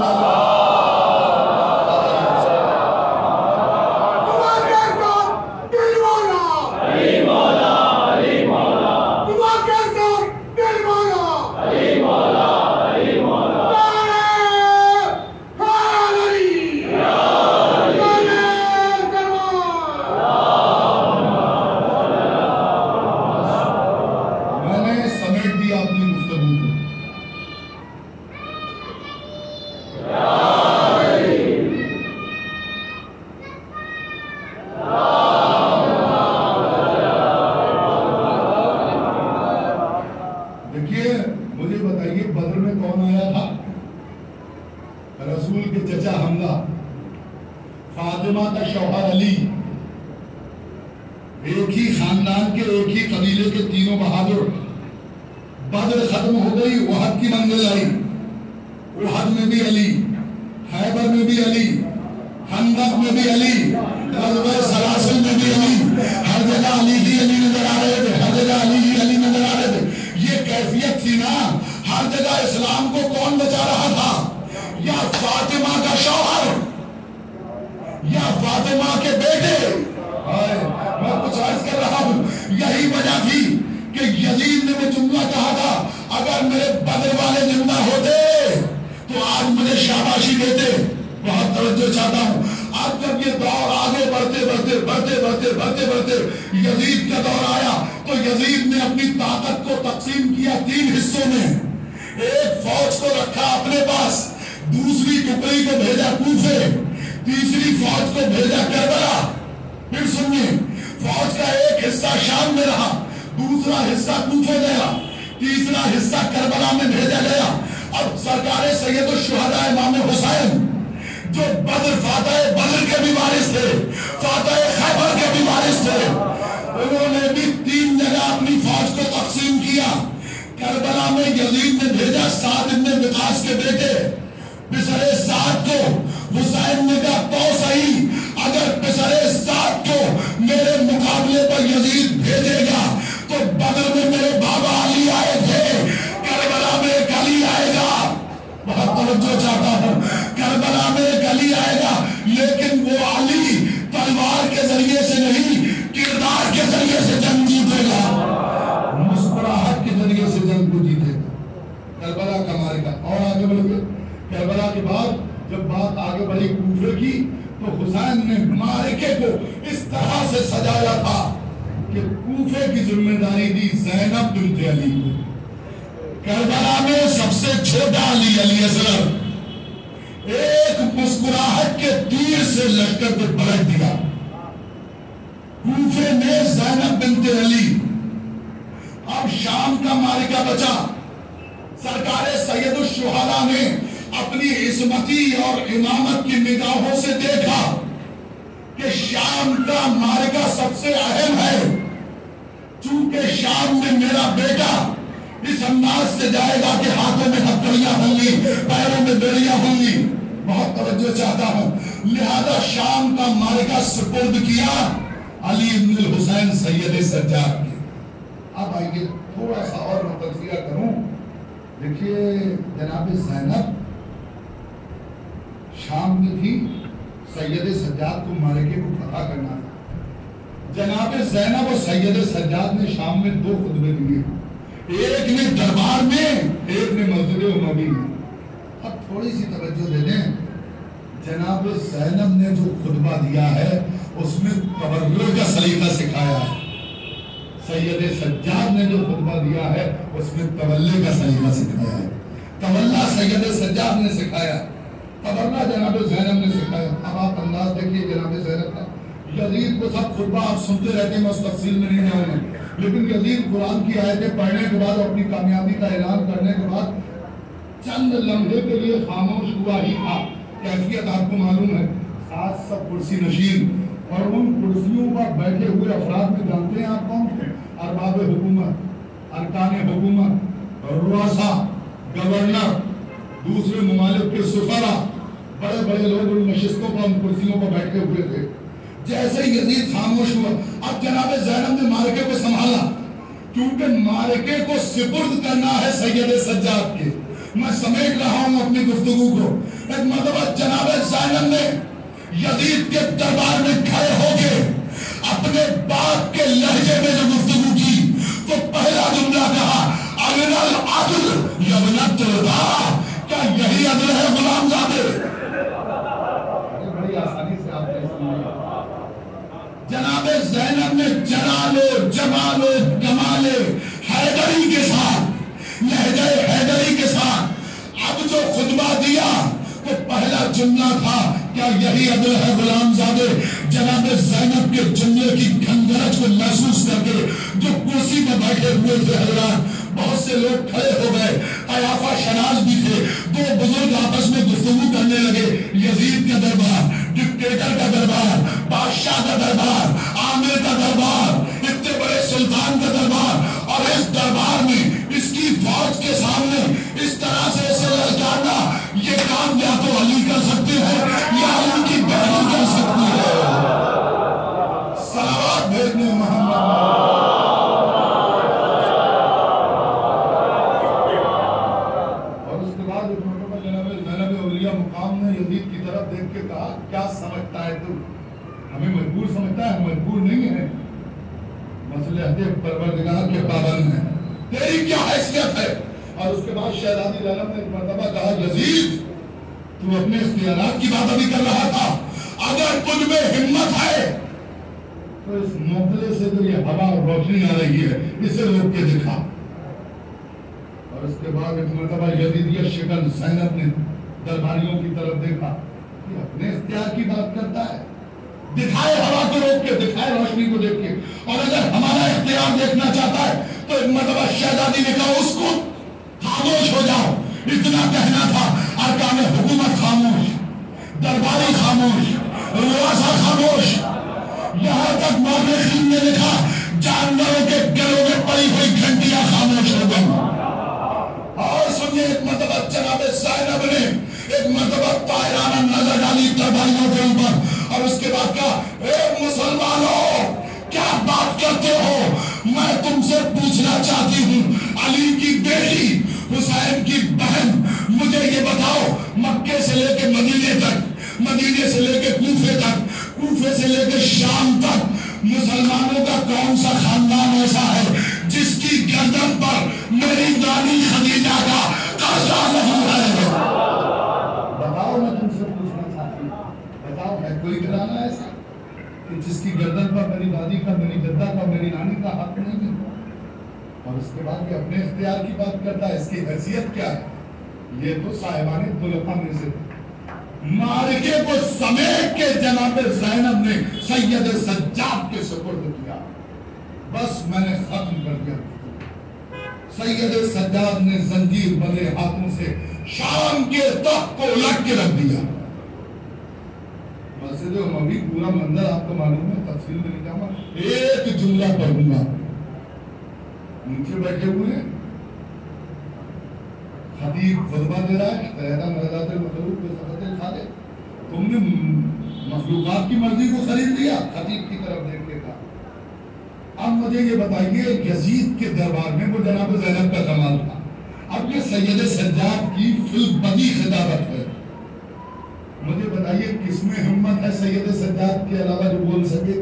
ایک نے دربار میں، ایک نے مسجد نبوی میں۔ اب تھوڑی سی توجہ دے دیں، جناب زینب نے جو خطبہ دیا ہے اس میں تبرک کا سلیقہ سکھایا ہے، سید سجاد نے جو خطبہ دیا ہے اس میں تولے کا سلیقہ سکھایا ہے۔ تولا سید سجاد نے سکھایا، تبرہ جناب زینب نے سکھایا۔ اب آپ انداز دیکھیے جناب زینب کا، یزید کو سب خطبہ آپ سنتے رہتے ہیں، میں اس تفصیل میں نہیں جاؤں گا، لیکن یزید قرآن کی آیتیں پڑھنے کے بعد اپنی کامیابی کا اعلان کرنے کے بعد چند لمحے کے لیے خاموش ہوا ہی تھا۔ کیفیت آپ کو معلوم ہے، ساتھ سب کرسی نشین اور ان کرسیوں پر بیٹھے ہوئے افراد میں جانتے ہیں آپ کون تھے؟ ارباب حکومت، ارکان حکومت، رؤسا، گورنر، دوسرے ممالک کے سفرا، بڑے بڑے لوگ ان نشستوں پر، ان کرسیوں پر بیٹھے ہوئے تھے۔ جیسے یزید خاموش ہوا، اب جناب زینب نے مارکے کو سنبھالا، کیونکہ مارکے کو سپرد کرنا ہے سید سجاد کے۔ میں سمیٹ رہا ہوں اپنی گفتگو کو۔ ایک مرتبہ جناب زینب نے یزید کے دربار میں کھڑے ہو کے اپنے باپ کے لہجے میں جو گفتگو کی تو پہلا جملہ کہا، اَوِنَ الْعَدْلُ يَبْنَتْ الْعَدْلِ، کیا یہی عدل ہے غلام زادے؟ بڑی آسانی سے آپ نے سنیا۔ جناب زینب نے جلال و جمال و کمال حیدری کے ساتھ، لہجہ حیدری کے ساتھ اب جو خطبہ دیا تو پہلا جملہ تھا، کیا یہی عدل ہے غلام زادے؟ جناب زینب کے جملے کی گھنگرج کو محسوس کر کے جو کرسی پر بیٹھے ہوئے تھے حضرات، بہت سے لوگ کھڑے ہو گئے، قیافہ شناس بھی تھے، دو بزرگ آپس میں گفتگو کرنے لگے۔ یزید کا دربار، ڈکٹیٹر کا دربار، بادشاہ کا دربار، عامر کا دربار، اتنے بڑے سلطان کا دربار، اور اس دربار میں اس کی فوج کے سامنے اس طرح سے اسے للکارنا، یہ کام یا تو علی کر سکتے ہیں یا ان کی بہن کر سکتی ہے۔ صلوات بھیجنے محمد۔ مقام نے یزید کی طرف دیکھ کے کہا، کیا سمجھتا ہے تو؟ ہمیں مجبور سمجھتا ہے؟ ہم مجبور نہیں ہیں، مصلحت پروردگار کے پابند ہیں، تیری کیا حیثیت ہے؟ اور اس کے بعد شہزادی زینب نے ایک مرتبہ کہا، یزید تو اپنے اختیارات کی بات ابھی کر رہا تھا، اگر تجھ میں ہمت ہے تو اس موقع سے تو یہ ہوا اور روشنی آ رہی ہے، اسے روک کے دکھا۔ اور اس کے بعد ایک مرتبہ یزیدیت شکن زینب نے درباریوں کی طرف دیکھا کہ اپنے اختیار کی بات کرتا ہے، دکھائے ہوا کو روک کے، دکھائے روشنی کو دیکھ کے، اور اگر ہمارا اختیار دیکھنا چاہتا ہے تو ایک مرتبہ شہزادی نے کہا، اس کو خاموش ہو جاؤ۔ اتنا کہنا تھا، ارکان حکومت خاموش، درباری خاموش، رؤسا خاموش، یہاں تک مورخین نے لکھا جانوروں کے گلوں میں پڑی ہوئی گھنٹیاں خاموش ہو گئی۔ اور سنیے، ایک مرتبہ جناب زینب نے ایک مرتبہ طائرانہ نظر ڈالی درباریوں کے اوپر، اور اس کے بعد کہا، اے مسلمانوں کیا بات کرتے ہو؟ میں تم سے پوچھنا چاہتی ہوں، علی کی بیٹی، حسین کی بہن، مجھے یہ بتاؤ، مکے سے لے کے مدینے تک، مدینے سے لے کے کوفے تک، کوفے سے لے کے شام تک، مسلمانوں کا کون سا خاندان ایسا ہے جس کی گردن پر میری رانی خدیجہ کا قرضہ نہیں ہے؟ بتاؤ، میں تم سے پوچھنا چاہتی ہوں، بتاؤ ہے کوئی گھرانہ ایسا کہ جس کی گردن پر میری دادی کا، میری جدہ کا، میری نانی کا حق نہیں ہے؟ اور اس کے بعد یہ اپنے اختیار کی بات کرتا ہے، اس کی حیثیت کیا ہے؟ یہ تو صاحبان خلفاء میں سے مارکے کو سمیٹ کے جناب زینب نے سید سجاد کے سپرد کیا۔ بس میں نے ختم کر دیا۔ سید سجاد نے زنجیر بندے ہاتھوں سے شام کے تخت کو الٹ کے رکھ دیا۔ مسجد نبوی پورا منظر آپ کو معلوم ہے، تفصیل میں نہیں جاؤں گا، ایک جملہ پڑھوں گا۔ نیچے بیٹھے ہوئے ہیں، خطیب خطبہ دے رہا ہے، قیادہ مرضات المخلوق کے سبت الخالق، تم نے مخلوقات کی مرضی کو خرید لیا۔ خطیب کی طرف دیکھ کے کہا، اب مجھے یہ بتائیے، یزید کے دربار میں وہ جناب زینب کا کمال تھا، اب یہ سید سجاد کی فی البدی خطابت ہے، مجھے بتائیے کس میں ہمت ہے سید سجاد کے علاوہ جو بول سکے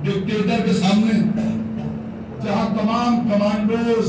ڈکٹیٹر کے سامنے، جہاں تمام کمانڈوز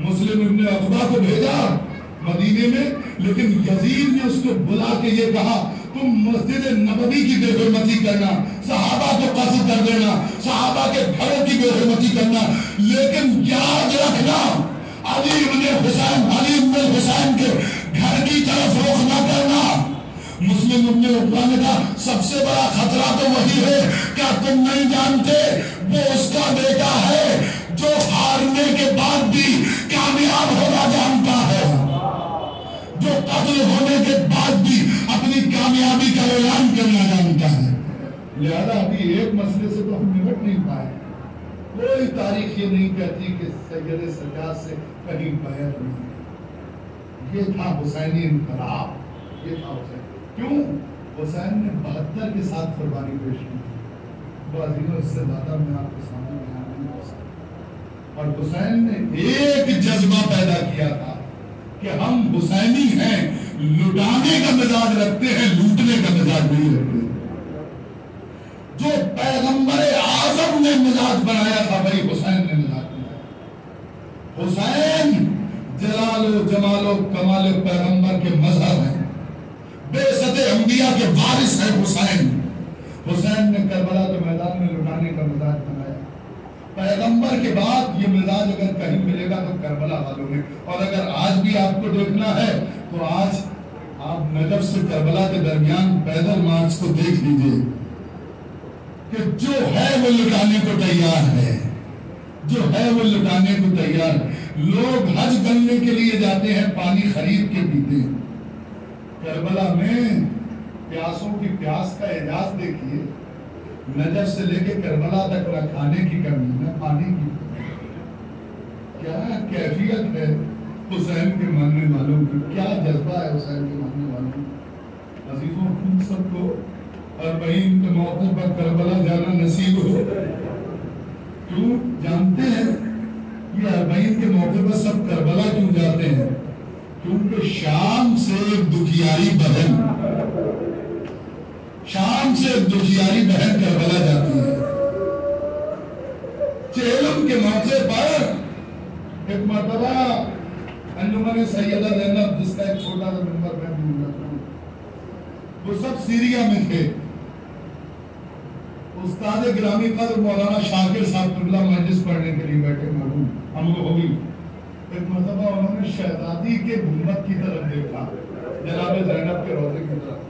مسلم ابن عقبہ کو بھیجا مدینے میں، لیکن یزید نے اس کو بلا کے یہ کہا تم مسجد نبوی کی بے حرمتی کرنا، صحابہ کو قتل کر دینا، صحابہ کے گھروں کی بے حرمتی کرنا، لیکن یاد رکھنا علی ابن حسین کے گھر کی طرف رخ نہ کرنا۔ مسلم ابن عقبہ نے کہا سب سے بڑا خطرہ تو وہی ہے، کیا تم نہیں جانتے وہ اس کا بیٹا ہے جو ہارنے کے بعد بھی کامیاب ہونا جانتا ہے، جو قتل ہونے کے بعد بھی اپنی کامیابی کا اعلان کرنا جانتا ہے۔ لہذا ابھی ایک مسئلے سے تو ہم نمٹ نہیں پائے، کوئی تاریخ یہ نہیں کہتی کہ سید سجاد سے کہیں بیعت نہیں۔ یہ تھا حسینی انقلاب، یہ تھا حسین۔ کیوں؟ حسین نے 72 کے ساتھ قربانی پیش کی، بازیوں اس سے زیادہ میں آپ کے سامنے بیان نہیں کر سکتا۔ اور حسین نے ایک جذبہ پیدا کیا تھا کہ ہم حسینی ہیں، لٹانے کا مزاج رکھتے ہیں، لوٹنے کا مزاج نہیں رکھتے۔ جو پیغمبر اعظم نے مزاج بنایا تھا وہی حسین نے مزاج بنایا۔ حسین جلال و جمال و کمال پیغمبر کے مظہر ہیں، بعثت انبیاء کے وارث ہیں حسین۔ حسین نے کربلا کے میدان میں لٹانے کا مزاج بنایا۔ پیغمبر کے بعد یہ مزاج اگر کہیں ملے گا تو کربلا والوں میں، اور اگر آج بھی آپ کو دیکھنا ہے تو آج آپ نجف سے کربلا کے درمیان پیدل مارچ کو دیکھ لیجئے کہ جو ہے وہ لٹانے کو تیار ہے، جو ہے وہ لٹانے کو تیار ہے۔ لوگ حج کرنے کے لیے جاتے ہیں، پانی خرید کے پیتے ہیں۔ کربلا میں پیاسوں کی پیاس کا اعجاز دیکھیے، نجف سے لے کے کربلا تک نہ کھانے کی کمی نہ پانی کی کمی۔ کیا کیفیت ہے حسین کے ماننے والوں کی، کیا جذبہ ہے حسین کے ماننے والوں کی۔ عزیزوں ہم سب کو اربعین کے موقع پر کربلا جانا نصیب ہو۔ کیوں جانتے ہیں یہ اربعین کے موقع پر سب کربلا کیوں جاتے ہیں؟ کیونکہ شام سے ایک دکھیاری بہن کربلا جاتی ہے۔ چہلم کے موقع پر ایک مرتبہ انجمن سیدہ زینب، جس کا ایک چھوٹا سا منبر میں بھی ہوں، وہ سب سیریا میں تھے۔ استاد گرامی قدر مولانا شاکر صاحب قبلہ مجلس پڑھنے کے لیے بیٹھے مرحوم ہم لوگ ہوگی۔ ایک مرتبہ انہوں نے شہزادی کے گنبد کی طرف دیکھا، جناب زینب کے روضے کی طرف،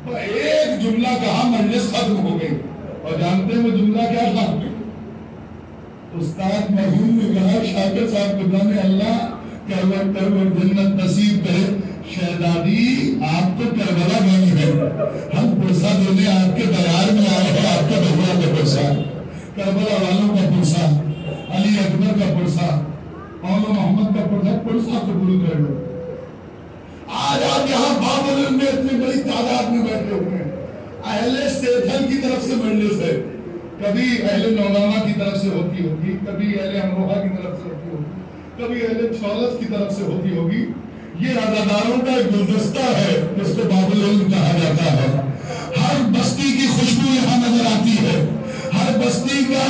تو ایک جملہ کہا، مجلس ختم ہو گئی۔ اور جانتے ہیں وہ جملہ کیا تھا؟ استاد مرحوم نے کہا شاکر صاحب قبلہ نے اللہ کروٹ کروٹ جنت نصیب کرے، شہزادی آپ تو کربلا گئی ہے، ہم پرسہ دینے آپ کے درار میں آئے ہیں، آپ کا بہوا کا پرسہ، کربلا والوں کا پرسہ، علی اکبر کا پرسہ، مولا محمد کا پرسہ قبول کر لو۔ آج آپ یہاں باب العلم میں اتنی بڑی تعداد میں بیٹھے ہوئے ہیں، اہل سیتھل کی طرف سے مجلس ہے، کبھی اہل نوگاما کی طرف سے ہوتی ہوگی، کبھی اہل امروہہ کی طرف سے ہوتی ہوگی، کبھی اہل چھولس کی طرف سے ہوتی ہوگی۔ یہ عزاداروں کا ایک گلدستہ ہے جس کو باب العلم کہا جاتا ہے۔ ہر بستی کی خوشبو یہاں نظر آتی ہے، ہر بستی کا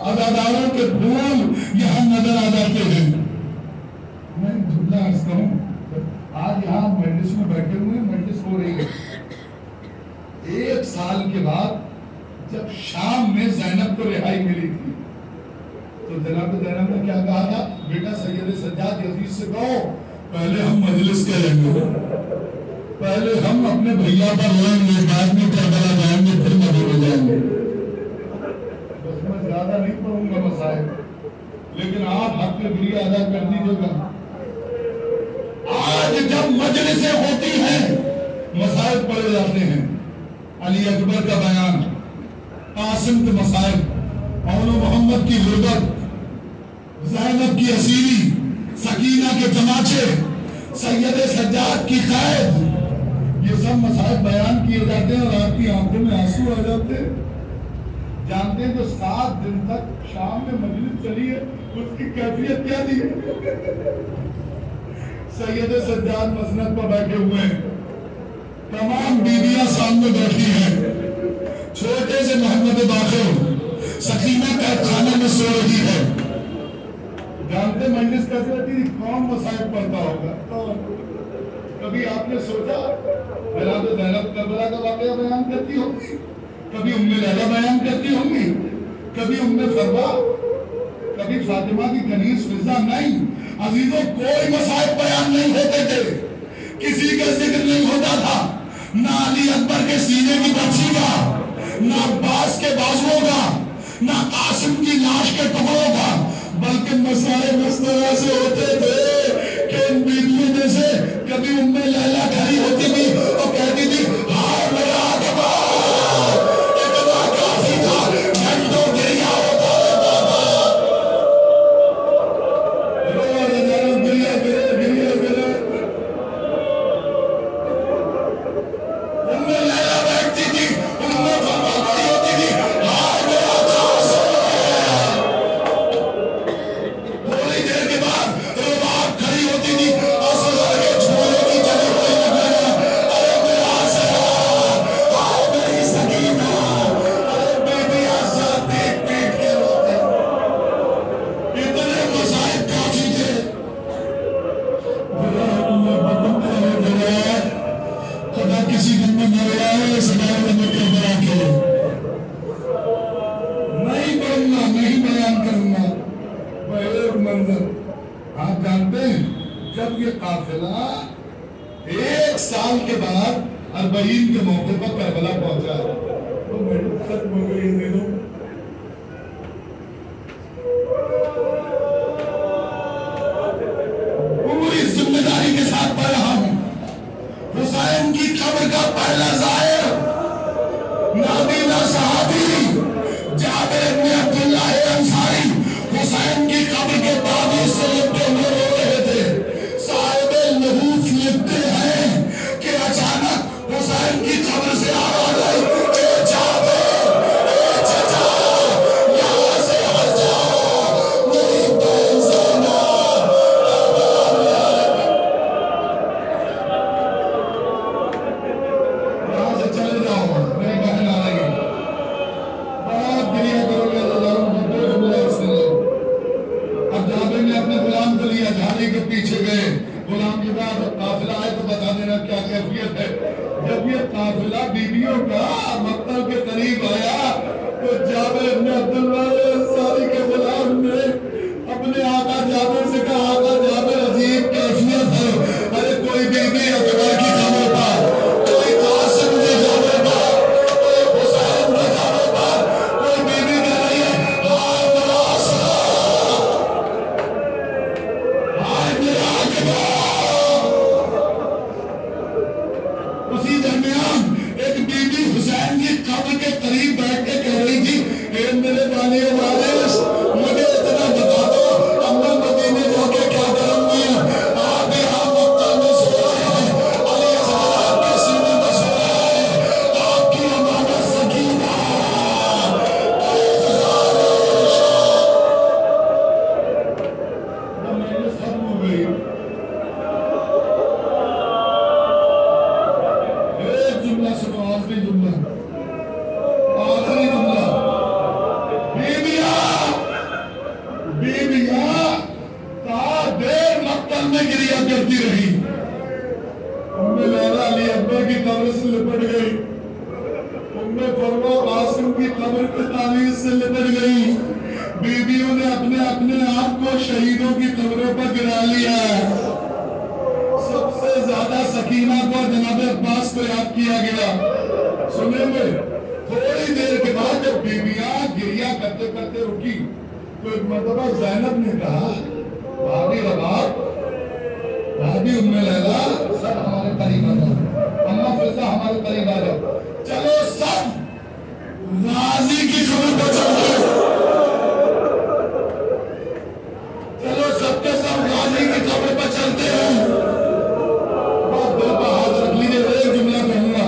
عزاداروں کے پھول یہاں نظر آ جاتے ہیں۔ میں جملہ عرض کروں، آج یہاں مجلس میں بیٹھے ہوئے، مجلس ہو رہی ہے، 1 سال کے بعد جب شام میں زینب کو رہائی ملی تھی تو جناب زینب نے کیا کہا تھا؟ بیٹا سید سجاد یزید سے کہو پہلے ہم مجلس کریں گے، پہلے ہم اپنے بھیا پر روئیں گے، بعد میں کربلا جائیں گے، پھر مدینے جائیں گے۔ بس میں زیادہ نہیں پڑھوں گا مسائل، لیکن آپ حق گریہ ادا کر دیجیے گا۔ آج جب مجلسیں ہوتی ہیں مسائل پڑھے جاتے ہیں، علی اکبر کا بیان، قاسم کے مسائل، مولا محمد کی غربت، زینب کی اسیری، سکینہ کے تماچے، سید سجاد کی قید، یہ سب مسائل بیان کیے جاتے ہیں اور آپ کی آنکھوں میں آنسو آ جاتے ہیں۔ جانتے ہیں جو 7 دن تک شام میں مجلس چلی ہے اس کی کیفیت کیا تھی؟ سید سجاد مسند پر بیٹھے ہوئے ہیں، تمام بیویاں سامنے بیٹھی ہیں، چھوٹے سے محمد باقر سکینہ قید خانے میں سو رہی ہے، جانتے مجلس کیسے ہوتی تھی؟ کون مصائب پڑھتا ہوگا؟ کبھی آپ نے سوچا حضرت زینب کربلا کا واقعہ بیان کرتی ہوگی، کبھی ام لیلہ بیان کرتی ہوگی، کبھی ام فروا، کبھی فاطمہ کی کنیز فضا؟ نہیں عزیزوں، کوئی مصائب بیان نہیں ہوتے تھے، کسی کا ذکر نہیں ہوتا تھا، نہ علی اکبر کے سینے کی برچھی کا، نہ عباس کے بازوؤں کا، نہ قاسم کی لاش کے ٹکڑوں کا، بلکہ مسائل اس طرح سے ہوتے تھے کہ ان بیویوں میں سے کبھی ام لیلہ کھڑی ہوتی تھی اور کہتی تھی ہائے میرا آقا، اتنا کافی تھا، گھنٹوں گریا ہوتا رہتا تھا، گریا گرے گریا گرے، ام لیلہ بیٹھتی تھی، ام فرما کھڑی ہوتی تھی، ہائے میرا قاسم، تھوڑی دیر کے بعد رباب کھڑی ہوتی تھی، اصغر کے چھوڑے کی جگہ کوئی نہ گیا، ارے میرا اسرار، ہائے میری سکینہ، ارے بیبی آزاد دیکھ پیٹ کے روتے، اتنے مصائب کافی تھے۔ خدا کسی دن میں نہ رہا سنائے میں کربلا کے نہیں پڑھوں گا، نہیں بیان کروں گا۔ ایک منظر آپ جانتے ہیں، جب یہ قافلہ 1 سال کے بعد 40 کے موقع پر کربلا پہنچا تو میری ختم ہو گئی دنوں، پوری ذمہ داری کے ساتھ پڑھ رہا ہوں، حسین کی قبر کا پہلا زائر نابینا صحابی جابر بن عبداللہ انصاری حسین کی قبر کے تعویذ سے لپٹے ہوئے رو رہے تھے۔ صاحب لحوف لکھتے ہیں کہ اچانک حسین کی قبر سے آواز آئی، اے جابر، اے چچا، یہاں سے ہٹ جاؤ، میری بہن زینب یہاں سے چلے جاؤ، میری بہن آ رہی ہے، بہت گریہ کرو گے اللہ دو جملے سن لو۔ اب جابر نے اپنے غلام کو لیا، جھاڑی کے پیچھے گئے، غلام کے بعد قافلہ آئے تو بتا دینا کیا کیفیت ہے۔ جب یہ قافلہ بیویوں کا مقتل کے قریب آیا تو جابر بن عبداللہ انصاری کے غلام نے اپنے آقا جابر سے کہا، آقا جابر عجیب کیفیت ہے، ارے کوئی بیوی اکبر کی قبر پر، کوئی قاسم کی قبر پر، کوئی حسین کی قبر پر، کوئی بیوی کہہ رہی ہے ہائے میرا اسرار، ہائے میرا اکبر۔ اسی درمیان ایک بیوی حسین کی قبر کے قریب بیٹھ کے کہہ رہی تھی، اے میرے بانی وارث، مجھے اتنا بتا دو اب میں مدینے جا کے کیا کروں گی؟ آپ یہاں مکہ میں سو رہے ہیں، علی اصغر آپ کے سینے میں سو رہا ہے، آپ کی امانت سکینہ محنت ختم ہو گئی۔ ایک جملہ سنو، آخری جملہ، آخری جملہ، بیویاں تا دیر مقتل میں گریہ کرتی رہی۔ ام لیلہ علی اکبر کی قبر سے لپٹ گئی، ام فروا قاسم کی قبر کے تعویذ سے لپٹ گئی، بیویوں نے اپنے آپ کو شہیدوں کی قبروں پر گرا لیا۔ سب سے زیادہ سکینہ کو جناب عباس کو یاد کیا گیا۔ سنیں گے تھوڑی دیر کے بعد جب بیویاں گریہ کرتے کرتے رکی تو ایک مرتبہ زینب نے کہا، بھابی رباب، بھابی ام لیلہ، سب ہمارے قریب آ جاؤ، اماں فضا ہمارے قریب آ جاؤ، چلو سب غازی کی قبر پر چلتے ہیں، چلو سب کے سب غازی کی قبر پر چلتے ہیں۔ بہت دل پر ہاتھ رکھ لیجیے، ایک جملہ کہوں گا،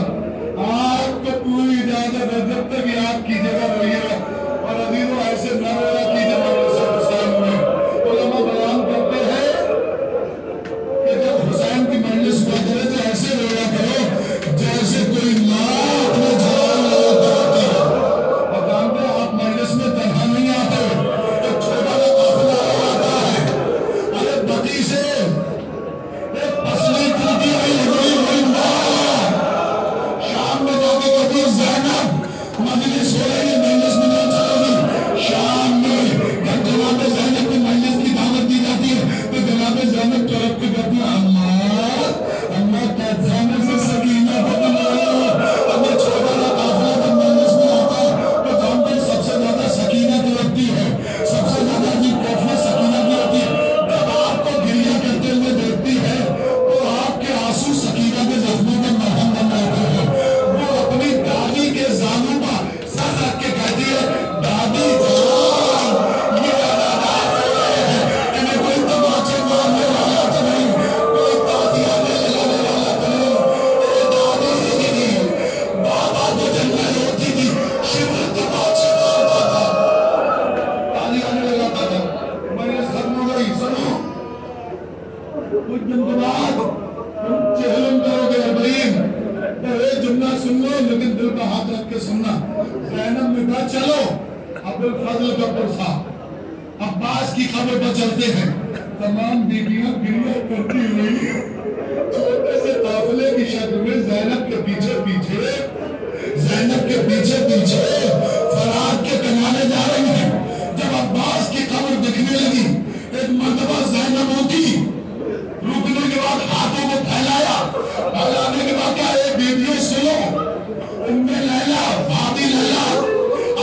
آپ کو پوری اجازت ہے جب تک یہ آپ کی جگہ رہی ہے، اور عزیزوں ایسے نہ رویا کیجیے مجلس حسین میں، علماء جناب زینب طرف کے کہتے ہیں اللہ کا جانے سے سکینہ بدل اللہ چھوٹا نہ قافلہ جب مجلس میں آتا ہے تو جانتے ہیں سب سے زیادہ سکینہ کی لگتی ہے، سب سے زیادہ جی کیفیت سکینہ کی ہوتی ہے۔ جب آپ کو گریہ کرتے ہوئے دیکھتی ہے تو آپ کے آنسو سکینہ کے زخموں میں مرہم بن جاتے ہیں۔ وہ اپنی دادی کے زانوں پر سر رکھ کے کہتی ہے دادی جان یہ ادادار ہو رہے ہیں، انہیں کوئی تماچے مارنے والا تو نہیں، کوئی تادیاں لگانے والا تو نہیں۔ اے دادی بابا کو جب میں روتی تھی شبر تماچے مارتا تھا، تادیاں لگاتا تھا، میں نے ختم ہو گئی۔ سنو کچھ دن کے بعد تم چہلم کرو گے ابراہیم تو ایک جملہ سن لو لیکن دل کا ہاتھ رکھ کے سننا۔ زینب نے کہا چلو ابوالفضل کا پرسا عباس کی خبر پر چلتے ہیں۔ تمام بیویاں گریہ کرتی ہوئی چھوٹے سے قافلے کی شکل میں زینب کے پیچھے پیچھے فرات کے کنارے جا رہی ہیں۔ جب عباس کی خبر دکھنے لگی ایک مرتبہ زینب ہوتی رکنے کے بعد ہاتھوں کو پھیلانے کے بعد کیا ایک بیویوں سنو ام لیلہ بھابی لیلہ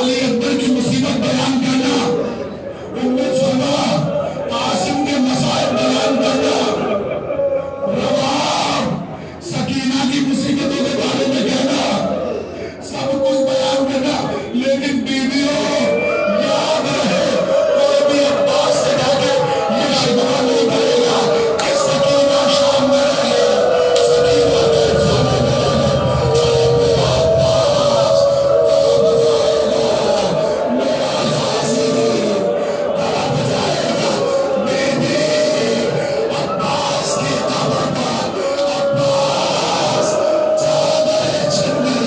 علی اکبر کی مصیبت بیان کرنا، ام سلمہ قاسم کے مسائل بیان کرنا، رواب سکینہ کی مصیبتوں کے بارے میں کہنا، سب کچھ بیان کرنا، لیکن بیویوں یاد رہے کوئی بھی عباس سے جا کے یہ شکوہ نہیں کرے گا کہ سکینہ شام میں رہے، سکینہ کے جانے میں رہے، چاہے میرا عباس تڑپ جائے گا، میرا غازی تڑپ جائے گا، بیوی عباس کی قبر پر عباس چادر چنی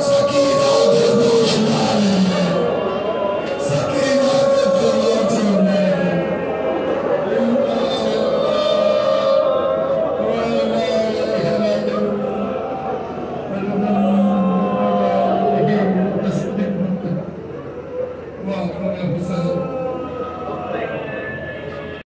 سکینہ کے گوش ڈالے، سکینہ کے گوش ڈالے۔ واہ